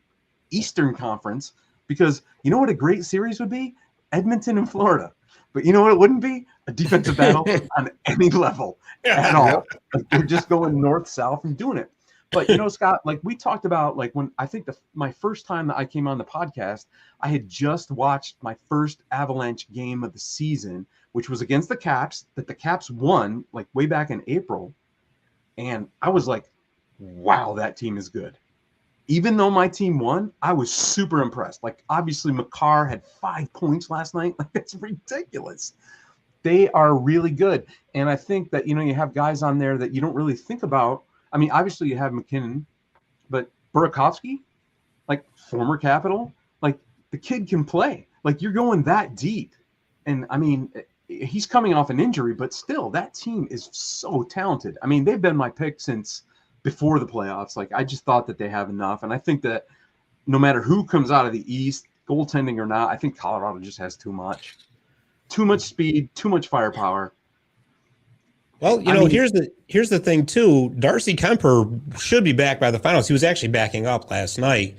Eastern Conference, because you know what a great series would be? Edmonton and Florida. But you know what it wouldn't be? A defensive battle on any level at all. Like, they're just going north-south and doing it. But Scott, like we talked about, like when I think my first time that I came on the podcast, I had just watched my first Avalanche game of the season, which was against the Caps, that the Caps won like way back in April. And I was like, wow, that team is good. Even though my team won, I was super impressed. Like, obviously, Makar had 5 points last night. Like, that's ridiculous. They are really good. And I think that, you have guys on there that you don't really think about. I mean, obviously, you have McKinnon, but Burakovsky, like, former Capital, like, the kid can play. Like, you're going that deep. And, I mean, he's coming off an injury, but still, that team is so talented. I mean, they've been my pick since before the playoffs. Like, I just thought that they have enough. And I think that no matter who comes out of the East, goaltending or not, I think Colorado just has too much speed, too much firepower. Well, here's the thing too. Darcy Kemper should be back by the finals. He was actually backing up last night.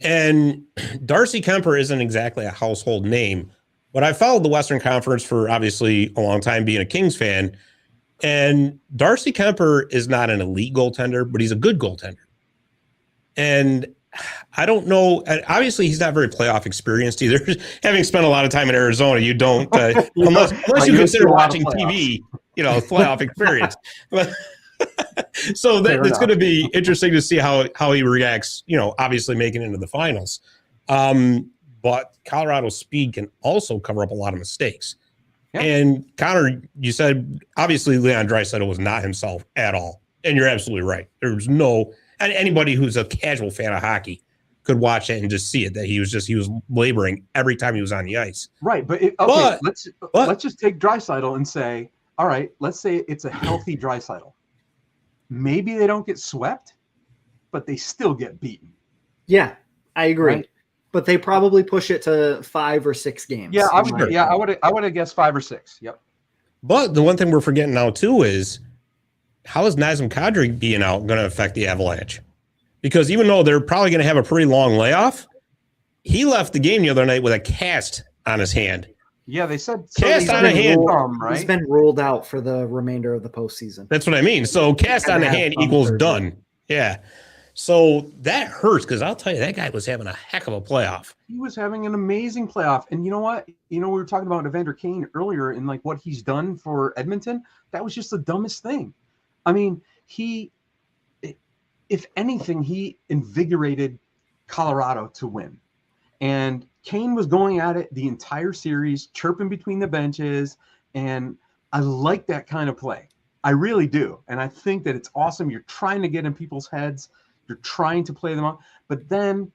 And Darcy Kemper isn't exactly a household name, but I followed the Western Conference for obviously a long time being a Kings fan. And Darcy Kemper is not an elite goaltender, but he's a good goaltender. And I don't know. Obviously, he's not very playoff experienced either. Having spent a lot of time in Arizona, you don't, unless you consider watching TV, playoff experience. So that's going to be interesting to see how he reacts, obviously making it into the finals. But Colorado's speed can also cover up a lot of mistakes. Yeah. And Connor, you said, obviously, Leon Dreissitel was not himself at all. And you're absolutely right. There's and anybody who's a casual fan of hockey could watch it and just see it, that he was laboring every time he was on the ice. Right. But let's just take Dreissitel and say, all right, let's say it's a healthy Dreissitel. Maybe they don't get swept, but they still get beaten. Yeah, I agree. Right? But they probably push it to 5 or 6 games. Yeah, I would have guessed 5 or 6. Yep. But the one thing we're forgetting now too is, how is Nazem Kadri being out going to affect the Avalanche? Because even though they're probably going to have a pretty long layoff, he left the game the other night with a cast on his hand. Yeah, they said cast on a hand. He's been ruled out for the remainder of the postseason. That's what I mean. So cast on a hand equals done. Yeah. So that hurts, because I'll tell you, that guy was having a heck of a playoff. He was having an amazing playoff. And you know what? We were talking about Evander Kane earlier and like what he's done for Edmonton. That was just the dumbest thing. I mean, if anything, he invigorated Colorado to win. And Kane was going at it the entire series, chirping between the benches. And I like that kind of play. I really do. And I think that it's awesome. You're trying to get in people's heads. You're trying to play them out. But then,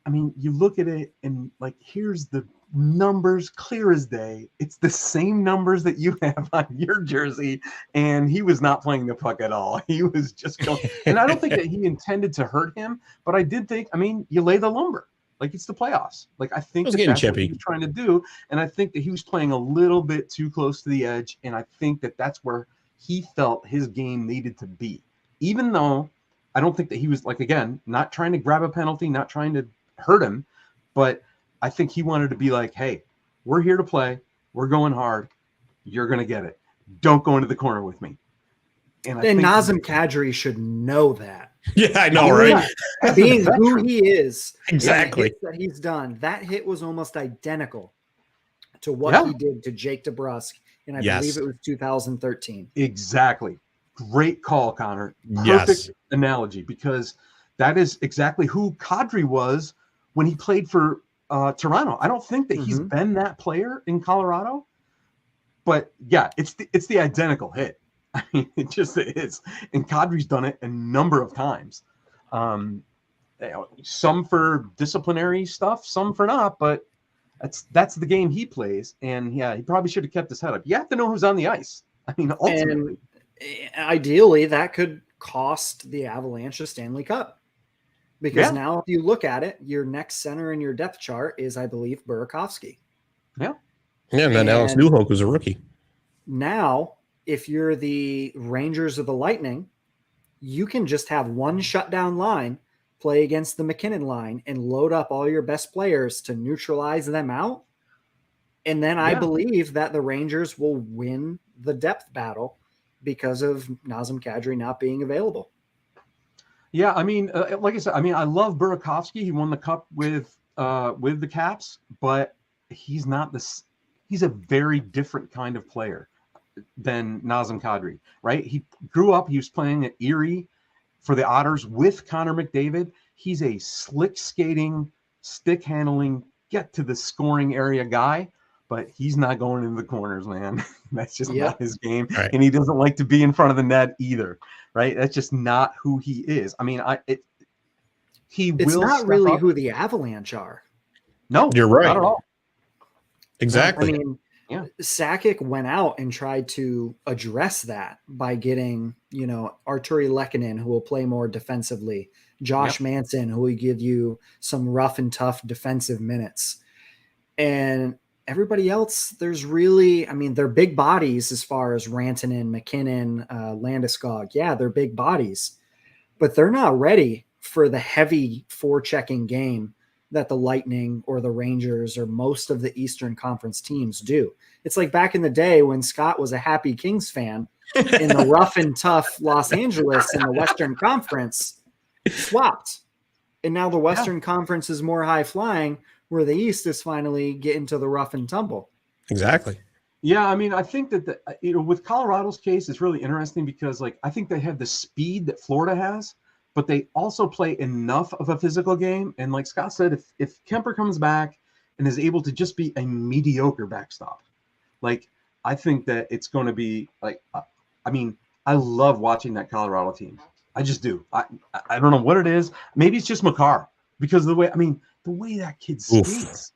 I mean, you look at it and like, here's the numbers clear as day. It's the same numbers that you have on your jersey. And he was not playing the puck at all. He was just going. And I don't think that he intended to hurt him. But I did think, I mean, you lay the lumber. Like, it's the playoffs. Like, I think that's what he was trying to do. And I think that he was playing a little bit too close to the edge. And I think that that's where he felt his game needed to be. Even though I don't think that he was, like, again, not trying to grab a penalty, not trying to hurt him. But I think he wanted to be like, hey, we're here to play. We're going hard. You're going to get it. Don't go into the corner with me. And Nazem Kadri should know that. Yeah, I know, right? Yeah. Being who he is, exactly, that he's done. That hit was almost identical to what he did to Jake DeBrusk, and I believe it was 2013. Exactly. Great call, Connor. Perfect analogy, because that is exactly who Kadri was when he played for Toronto. I don't think that he's been that player in Colorado, but yeah, it's the identical hit. I mean, it just is. And Kadri's done it a number of times. Some for disciplinary stuff, some for not, but that's the game he plays. And yeah, he probably should have kept his head up. You have to know who's on the ice. I mean, ultimately. And ideally, that could cost the Avalanche a Stanley Cup. Because now if you look at it, your next center in your depth chart is, I believe, Burakovsky. Yeah. Yeah, and then Alex Newhook was a rookie. Now, if you're the Rangers or the Lightning, you can just have one shutdown line, play against the McKinnon line, and load up all your best players to neutralize them out. And then I believe that the Rangers will win the depth battle because of Nazem Kadri not being available. Yeah, I mean, like I said, I mean, I love Burakovsky. He won the cup with the Caps, but he's not this. He's a very different kind of player than Nazem Kadri, right? He grew up. He was playing at Erie for the Otters with Connor McDavid. He's a slick skating, stick handling, get to the scoring area guy, but he's not going into the corners, man. That's just not his game. Right. And he doesn't like to be in front of the net either, right? That's just not who he is. I mean, it's not really who the Avalanche are. No, you're right. Not at all. Exactly. I mean, Sakic went out and tried to address that by getting, Arturi Lehkonen, who will play more defensively, Josh Manson, who will give you some rough and tough defensive minutes. And everybody else, there's really, I mean, they're big bodies as far as Rantanen, McKinnon, Landeskog. Yeah, they're big bodies, but they're not ready for the heavy forechecking game that the Lightning or the Rangers or most of the Eastern Conference teams do. It's like back in the day when Scott was a happy Kings fan in the rough and tough Los Angeles in the Western Conference swapped. And now the Western Conference is more high flying, where the East is finally getting to the rough and tumble. Exactly. Yeah, I mean, I think that with Colorado's case, it's really interesting because, like, I think they have the speed that Florida has, but they also play enough of a physical game. And like Scott said, if Kemper comes back and is able to just be a mediocre backstop, like, I think that it's going to be like, I mean, I love watching that Colorado team. I just do. I don't know what it is. Maybe it's just Makar, because the way that kid skates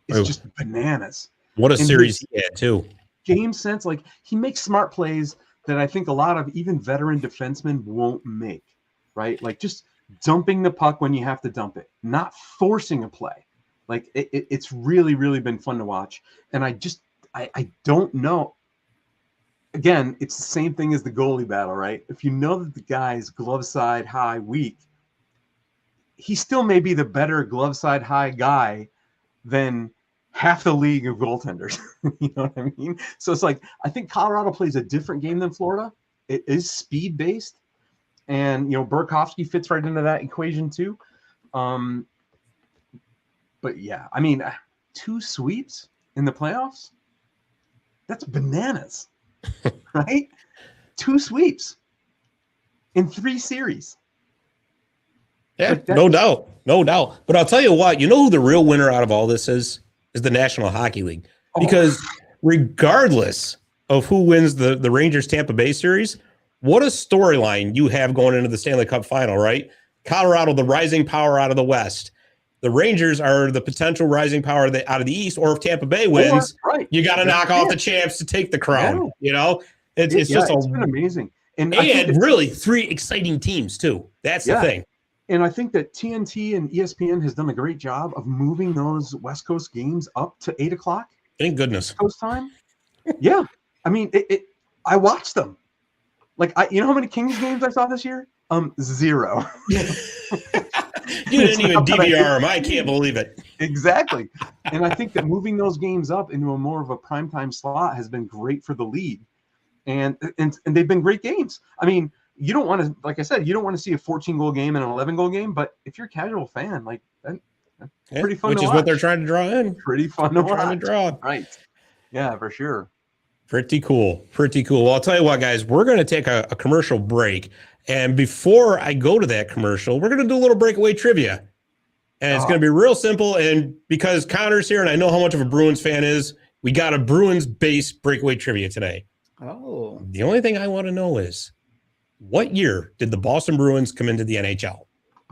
is just bananas. What a series he had too. Game sense, like, he makes smart plays that I think a lot of even veteran defensemen won't make, right? Like, just dumping the puck when you have to dump it, not forcing a play. Like, it's really, really been fun to watch. And I don't know. Again, it's the same thing as the goalie battle, right? If you know that the guy's glove side high weak, he still may be the better glove side high guy than half the league of goaltenders. You know what I mean? So it's like, I think Colorado plays a different game than Florida. It is speed based, and Burakovsky fits right into that equation too. But yeah, I mean, 2 sweeps in the playoffs, that's bananas. Right? 2 sweeps in 3 series. Yeah, no doubt. But I'll tell you what, you know who the real winner out of all this is the National Hockey League. Because regardless of who wins the Rangers Tampa Bay series, what a storyline you have going into the Stanley Cup final, right? Colorado, the rising power out of the West. The Rangers are the potential rising power out of the East, or if Tampa Bay wins, you got to knock off the champs to take the crown. It's been amazing. And really 3 exciting teams too. That's the thing. And I think that TNT and ESPN has done a great job of moving those West Coast games up to 8:00. Thank goodness. West Coast time. Yeah. I mean, I watched them. Like, you know how many Kings games I saw this year? 0. You didn't even DVR them. I can't believe it. Exactly. And I think that moving those games up into a more of a primetime slot has been great for the league. And they've been great games. I mean, you don't want to, like I said, you don't want to see a 14-goal game and an 11-goal game, but if you're a casual fan, like, that's pretty fun to watch. Which is what they're trying to draw in. Pretty fun to watch. Trying to draw. Right. Yeah, for sure. Pretty cool. Well, I'll tell you what, guys, we're going to take a commercial break. And before I go to that commercial, we're going to do a little breakaway trivia. And it's going to be real simple. And because Connor's here and I know how much of a Bruins fan is, we got a Bruins-based breakaway trivia today. Oh. The only thing I want to know is, what year did the Boston Bruins come into the NHL?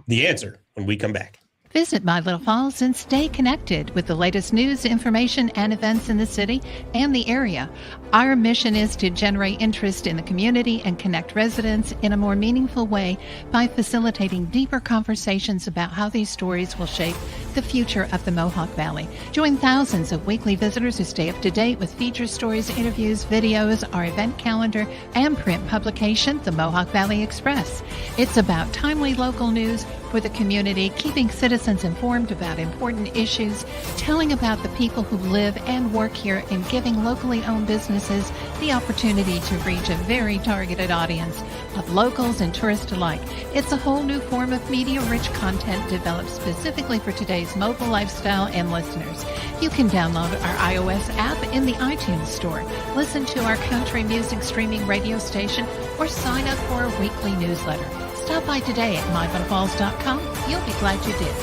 The answer when we come back. Visit My Little Falls and stay connected with the latest news, information, and events in the city and the area. Our mission is to generate interest in the community and connect residents in a more meaningful way by facilitating deeper conversations about how these stories will shape the future of the Mohawk Valley. Join thousands of weekly visitors who stay up to date with feature stories, interviews, videos, our event calendar, and print publication, the Mohawk Valley Express. It's about timely local news for the community, keeping citizens informed about important issues, telling about the people who live and work here, and giving locally owned businesses the opportunity to reach a very targeted audience of locals and tourists alike. It's a whole new form of media-rich content developed specifically for today's mobile lifestyle and listeners. You can download our iOS app in the iTunes Store, listen to our country music streaming radio station, or sign up for a weekly newsletter. Stop by today at mybuttafalls.com. You'll be glad you did.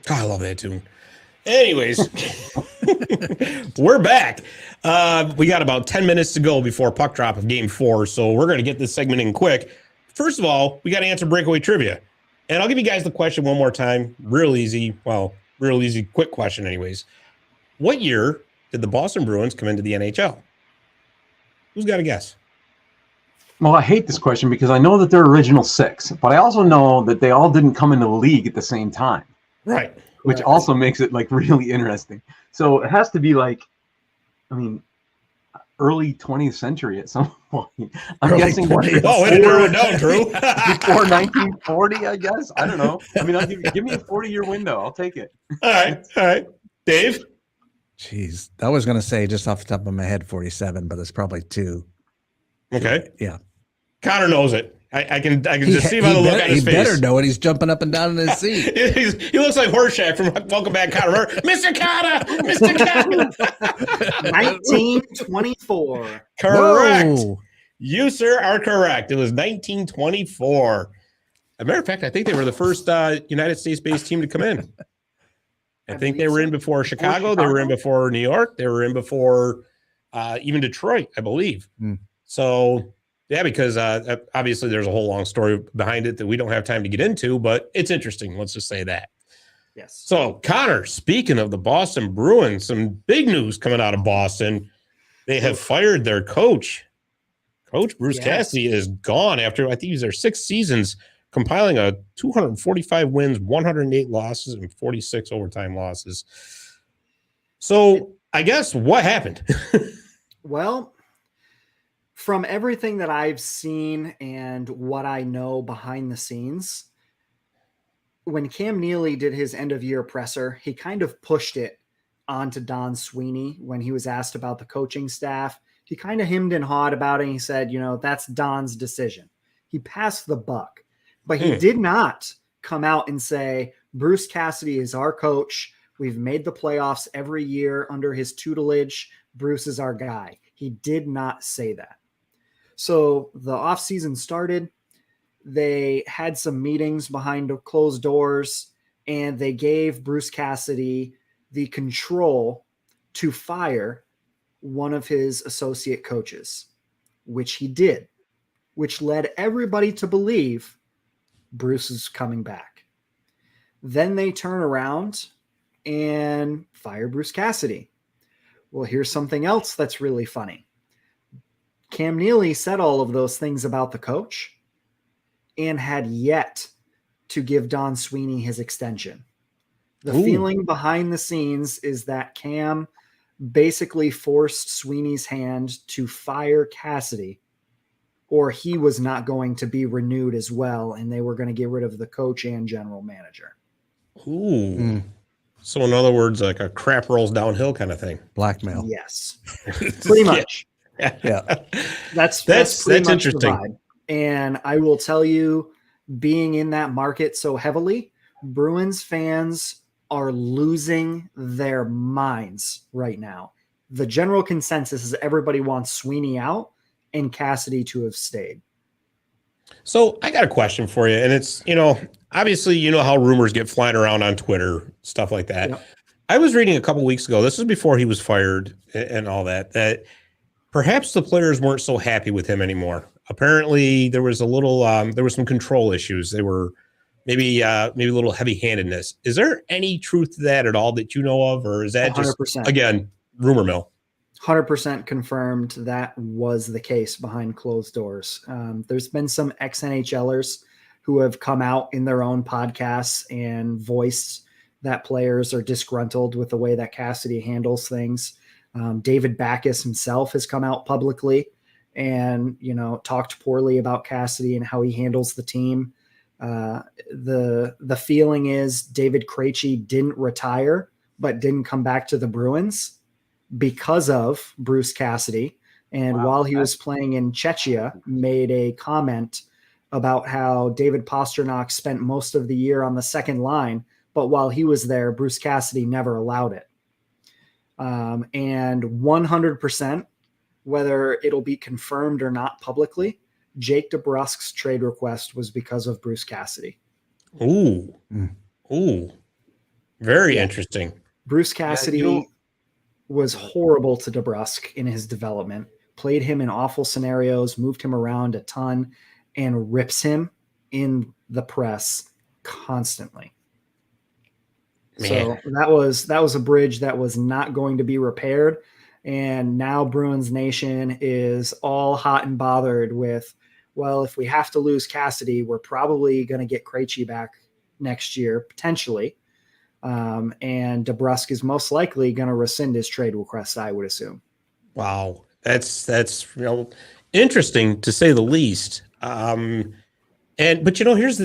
I love that tune. Anyways, we're back. We got about 10 minutes to go before puck drop of game 4, so we're going to get this segment in quick. First of all, we got to answer breakaway trivia. And I'll give you guys the question one more time. Real easy, quick question anyways. What year did the Boston Bruins come into the NHL? Who's got a guess? Well, I hate this question because I know that they're original 6, but I also know that they all didn't come into the league at the same time. Right. Which also makes it like really interesting. So it has to be like, early 20th century at some point. I'm guessing. Oh, way to narrow it down, Drew. Before 1940, I guess. I don't know. I'll give me a 40-year window. I'll take it. All right. Dave? Jeez, I was going to say just off the top of my head 47, but it's probably 2. Okay. Yeah. Connor knows it. I can just see by the look on his face. He better know it. He's jumping up and down in his seat. He looks like Horseshack from Welcome Back, Connor. Mr. Connor! Mr. Connor! 1924. Correct. Whoa. You, sir, are correct. It was 1924. As a matter of fact, I think they were the first United States-based team to come in. I think they were in before Chicago. They were in before New York. They were in before even Detroit, I believe. So, yeah, because obviously there's a whole long story behind it that we don't have time to get into, but it's interesting. Let's just say that. Yes. So, Connor, speaking of the Boston Bruins, some big news coming out of Boston. They have fired their coach. Coach Bruce Cassidy is gone after, I think he was there 6 seasons, compiling a 245 wins, 108 losses, and 46 overtime losses. So I guess what happened? Well, from everything that I've seen and what I know behind the scenes, when Cam Neely did his end of year presser, he kind of pushed it onto Don Sweeney when he was asked about the coaching staff. He kind of hemmed and hawed about it. And he said, that's Don's decision. He passed the buck, but he did not come out and say, Bruce Cassidy is our coach. We've made the playoffs every year under his tutelage. Bruce is our guy. He did not say that. So the offseason started. They had some meetings behind closed doors, and they gave Bruce Cassidy the control to fire one of his associate coaches, which he did, which led everybody to believe Bruce is coming back. Then they turn around and fire Bruce Cassidy. Well, here's something else that's really funny. Cam Neely said all of those things about the coach and had yet to give Don Sweeney his extension. The feeling behind the scenes is that Cam basically forced Sweeney's hand to fire Cassidy, or he was not going to be renewed as well, and they were going to get rid of the coach and general manager. Ooh. So in other words, like a crap rolls downhill kind of thing. Blackmail. Yes. Pretty much. Yeah. That's interesting. And I will tell you, being in that market so heavily, Bruins fans are losing their minds right now. The general consensus is everybody wants Sweeney out and Cassidy to have stayed. So I got a question for you. And it's, obviously, how rumors get flying around on Twitter, stuff like that. Yep. I was reading a couple weeks ago, this is before he was fired and all that perhaps the players weren't so happy with him anymore. Apparently there was there was some control issues. They were maybe a little heavy-handedness. Is there any truth to that at all that you know of, or is that 100%. Just, again, rumor mill? 100% confirmed that was the case behind closed doors. There's been some ex-NHLers who have come out in their own podcasts and voiced that players are disgruntled with the way that Cassidy handles things. David Backes himself has come out publicly and, talked poorly about Cassidy and how he handles the team. The feeling is David Krejci didn't retire, but didn't come back to the Bruins because of Bruce Cassidy. And while he was playing in Czechia, made a comment about how David Pastrnak spent most of the year on the second line, but while he was there, Bruce Cassidy never allowed it. And 100%, whether it'll be confirmed or not publicly, Jake DeBrusk's trade request was because of Bruce Cassidy. Ooh. Very interesting. Bruce Cassidy was horrible to DeBrusk in his development, played him in awful scenarios, moved him around a ton, and rips him in the press constantly. Man. So that was a bridge that was not going to be repaired. And now Bruins Nation is all hot and bothered with, well, if we have to lose Cassidy, we're probably going to get Krejci back next year, potentially. And DeBrusk is most likely going to rescind his trade request, I would assume. Wow. That's interesting to say the least. But here's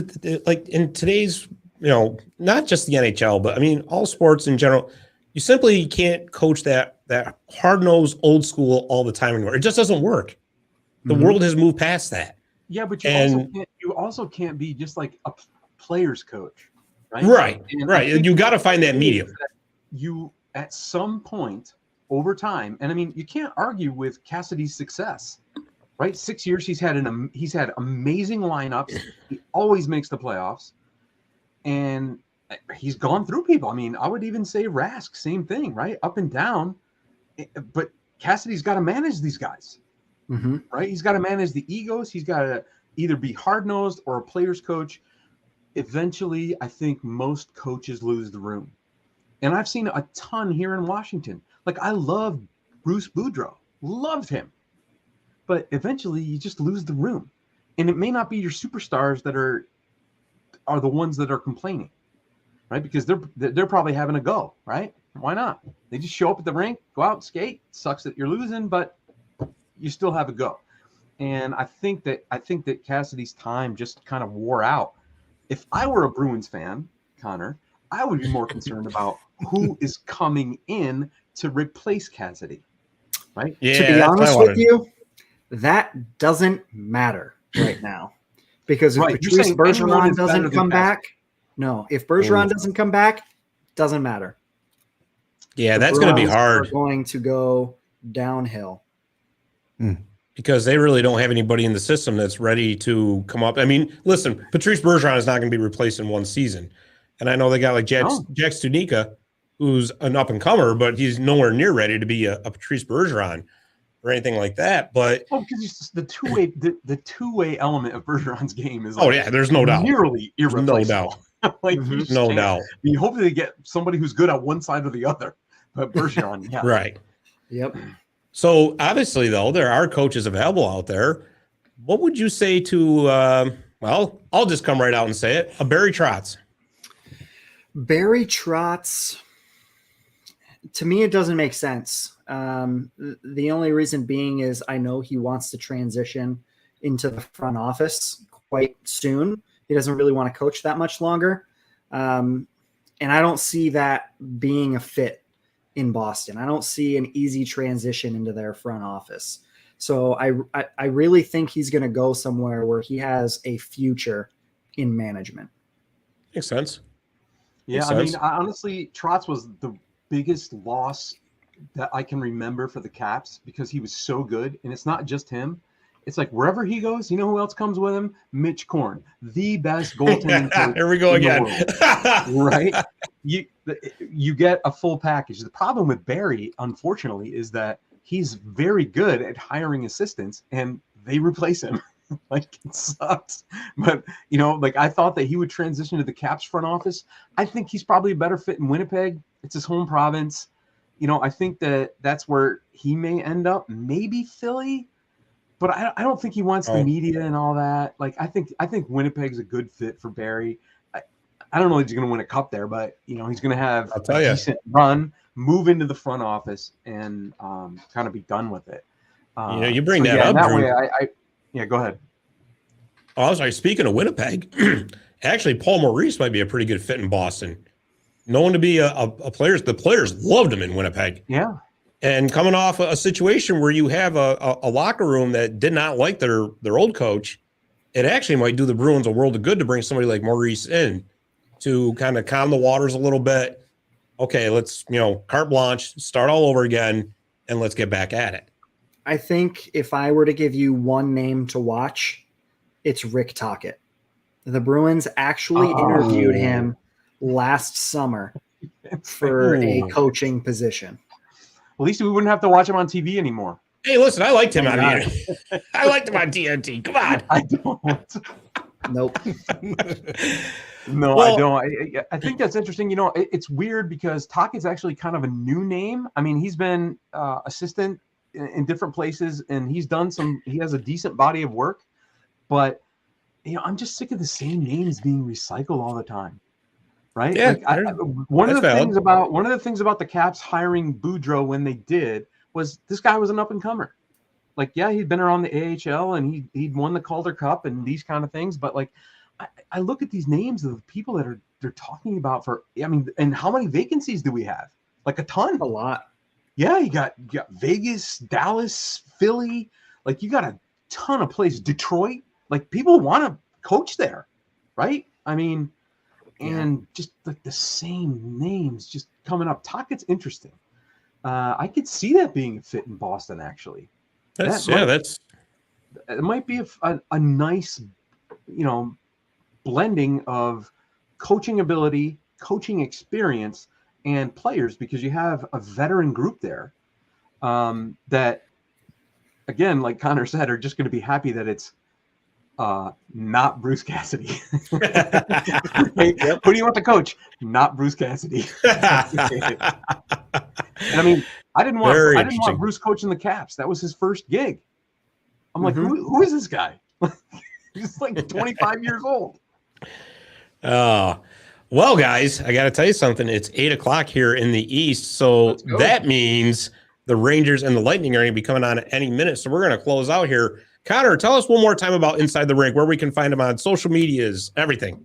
like in today's, not just the NHL, but I mean, all sports in general, you simply can't coach that hard-nosed old school all the time anymore. It just doesn't work. The world has moved past that. Yeah, but you also can't be just like a player's coach, right? Right. You got to find that medium. You at some point over time, and I mean, you can't argue with Cassidy's success, right? 6 years he's had amazing lineups. He always makes the playoffs, and he's gone through people. I mean, I would even say Rask, same thing, right? Up and down, but Cassidy's got to manage these guys. Right? He's got to manage the egos. He's got to either be hard-nosed or a player's coach. Eventually, I think most coaches lose the room. And I've seen a ton here in Washington. Like, I love Bruce Boudreau. Loved him. But eventually, you just lose the room. And it may not be your superstars that are the ones that are complaining, right? Because they're probably having a go, right? Why not? They just show up at the rink, go out and skate. Sucks that you're losing, but you still have a go. And I think that Cassidy's time just kind of wore out. If I were a Bruins fan, Connor, I would be more concerned about who is coming in to replace Cassidy. Right? Yeah, to be honest with you, that doesn't matter right now. Because if Patrice Bergeron doesn't come back, if Bergeron doesn't come back, doesn't matter. Yeah, that's going to be hard. Are going to go downhill. Because they really don't have anybody in the system that's ready to come up. I mean, listen, Patrice Bergeron is not going to be replaced in one season. And I know they got like Jack Studnicka, who's an up-and-comer, but he's nowhere near ready to be a Patrice Bergeron or anything like that. But because the two-way element of Bergeron's game is there's no doubt. Nearly irreplaceable. No doubt. No doubt. I mean, hopefully they get somebody who's good at one side or the other. But Bergeron, Right. Yep. So obviously, though, there are coaches available out there. What would you say to, I'll just come right out and say it, a Barry Trotz? Barry Trotz, to me, it doesn't make sense. The only reason being is I know he wants to transition into the front office quite soon. He doesn't really want to coach that much longer. And I don't see that being a fit in Boston. I don't see an easy transition into their front office. So I really think he's going to go somewhere where he has a future in management. Makes sense. Yeah, I mean, honestly, Trotz was the biggest loss that I can remember for the Caps because he was so good. And it's not just him. It's like wherever he goes, you know who else comes with him? Mitch Korn, the best goaltending coach. Here we go again. Right? You get a full package. The problem with Barry, unfortunately, is that he's very good at hiring assistants, and they replace him. Like, it sucks. But, I thought that he would transition to the Caps front office. I think he's probably a better fit in Winnipeg. It's his home province. I think that's where he may end up, maybe Philly, but I don't think he wants the media and all that. Like, I think Winnipeg's a good fit for Barry. I don't know if he's going to win a cup there, but he's going to have a decent run, move into the front office, and kind of be done with it. You bring that up. That way, go ahead. Oh, I was like, speaking of Winnipeg, actually, Paul Maurice might be a pretty good fit in Boston. Known to be a player, the players loved him in Winnipeg. Yeah. And coming off a situation where you have a locker room that did not like their old coach, it actually might do the Bruins a world of good to bring somebody like Maurice in to kind of calm the waters a little bit. Okay, let's, carte blanche, start all over again, and let's get back at it. I think if I were to give you one name to watch, it's Rick Tocchet. The Bruins actually interviewed him last summer for a coaching position. At least we wouldn't have to watch him on TV anymore. Hey, listen, I liked him on TNT. I liked him on TNT. Come on. I don't. Nope. No, I don't. I think that's interesting. It's weird because Tocchet's actually kind of a new name. I mean, he's been assistant in different places, and he has a decent body of work. But, I'm just sick of the same names being recycled all the time. Right? Yeah, one of the things about the Caps hiring Boudreau when they did was this guy was an up and comer. Like, yeah, he'd been around the AHL and he'd won the Calder Cup and these kind of things. But like, I look at these names of the people that they're talking about and how many vacancies do we have? Like a ton. A lot. Yeah, you got Vegas, Dallas, Philly. Like, you got a ton of places. Detroit. Like, people want to coach there, right? I mean. And just like the same names just coming up. Tocchet's interesting. I could see that being a fit in Boston, actually. It might be a nice, blending of coaching ability, coaching experience, and players, because you have a veteran group there that, again, like Connor said, are just going to be happy that it's not Bruce Cassidy. Who do you want to coach? Not Bruce Cassidy. And I mean, I didn't want Bruce coaching the Caps. That was his first gig. I'm like, who is this guy? He's like 25 years old. Well, guys, I got to tell you something. It's 8:00 here in the East, so that means the Rangers and the Lightning are going to be coming on at any minute. So we're going to close out here. Connor, tell us one more time about Inside the Rink, where we can find them on social medias, everything.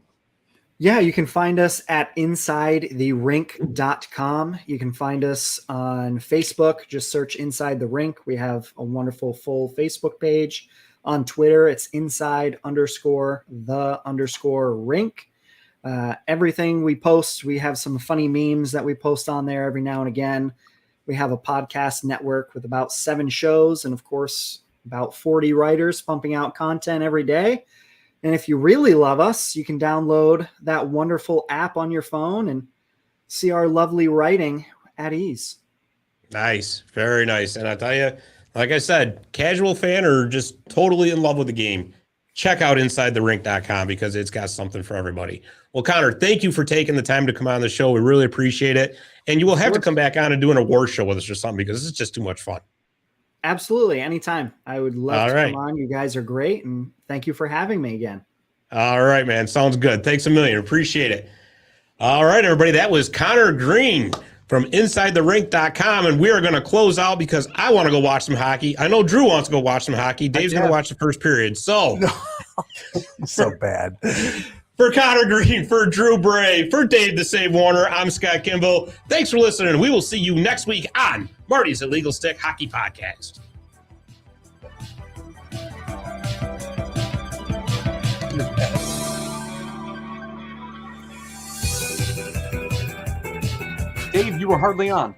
Yeah, you can find us at InsideTheRink.com. You can find us on Facebook. Just search Inside the Rink. We have a wonderful full Facebook page. On Twitter, it's inside_the_rink. Everything we post, we have some funny memes that we post on there every now and again. We have a podcast network with about 7 shows and, of course, about 40 writers pumping out content every day. And if you really love us, you can download that wonderful app on your phone and see our lovely writing at ease. Nice. Very nice. And I tell you, like I said, casual fan or just totally in love with the game, check out InsideTheRink.com because it's got something for everybody. Well, Connor, thank you for taking the time to come on the show. We really appreciate it. And you will have to come back on and do an award show with us or something because this is just too much fun. Absolutely. Anytime. I would love to come on. You guys are great. And thank you for having me again. All right, man. Sounds good. Thanks a million. Appreciate it. All right, everybody. That was Connor Green from InsideTheRink.com. And we are going to close out because I want to go watch some hockey. I know Drew wants to go watch some hockey. Dave's going to watch the first period. So, so bad. For Connor Green, for Drew Bray, for Dave the Save Warner, I'm Scott Kimball. Thanks for listening. We will see you next week on Marty's Illegal Stick Hockey Podcast. Dave, you were hardly on.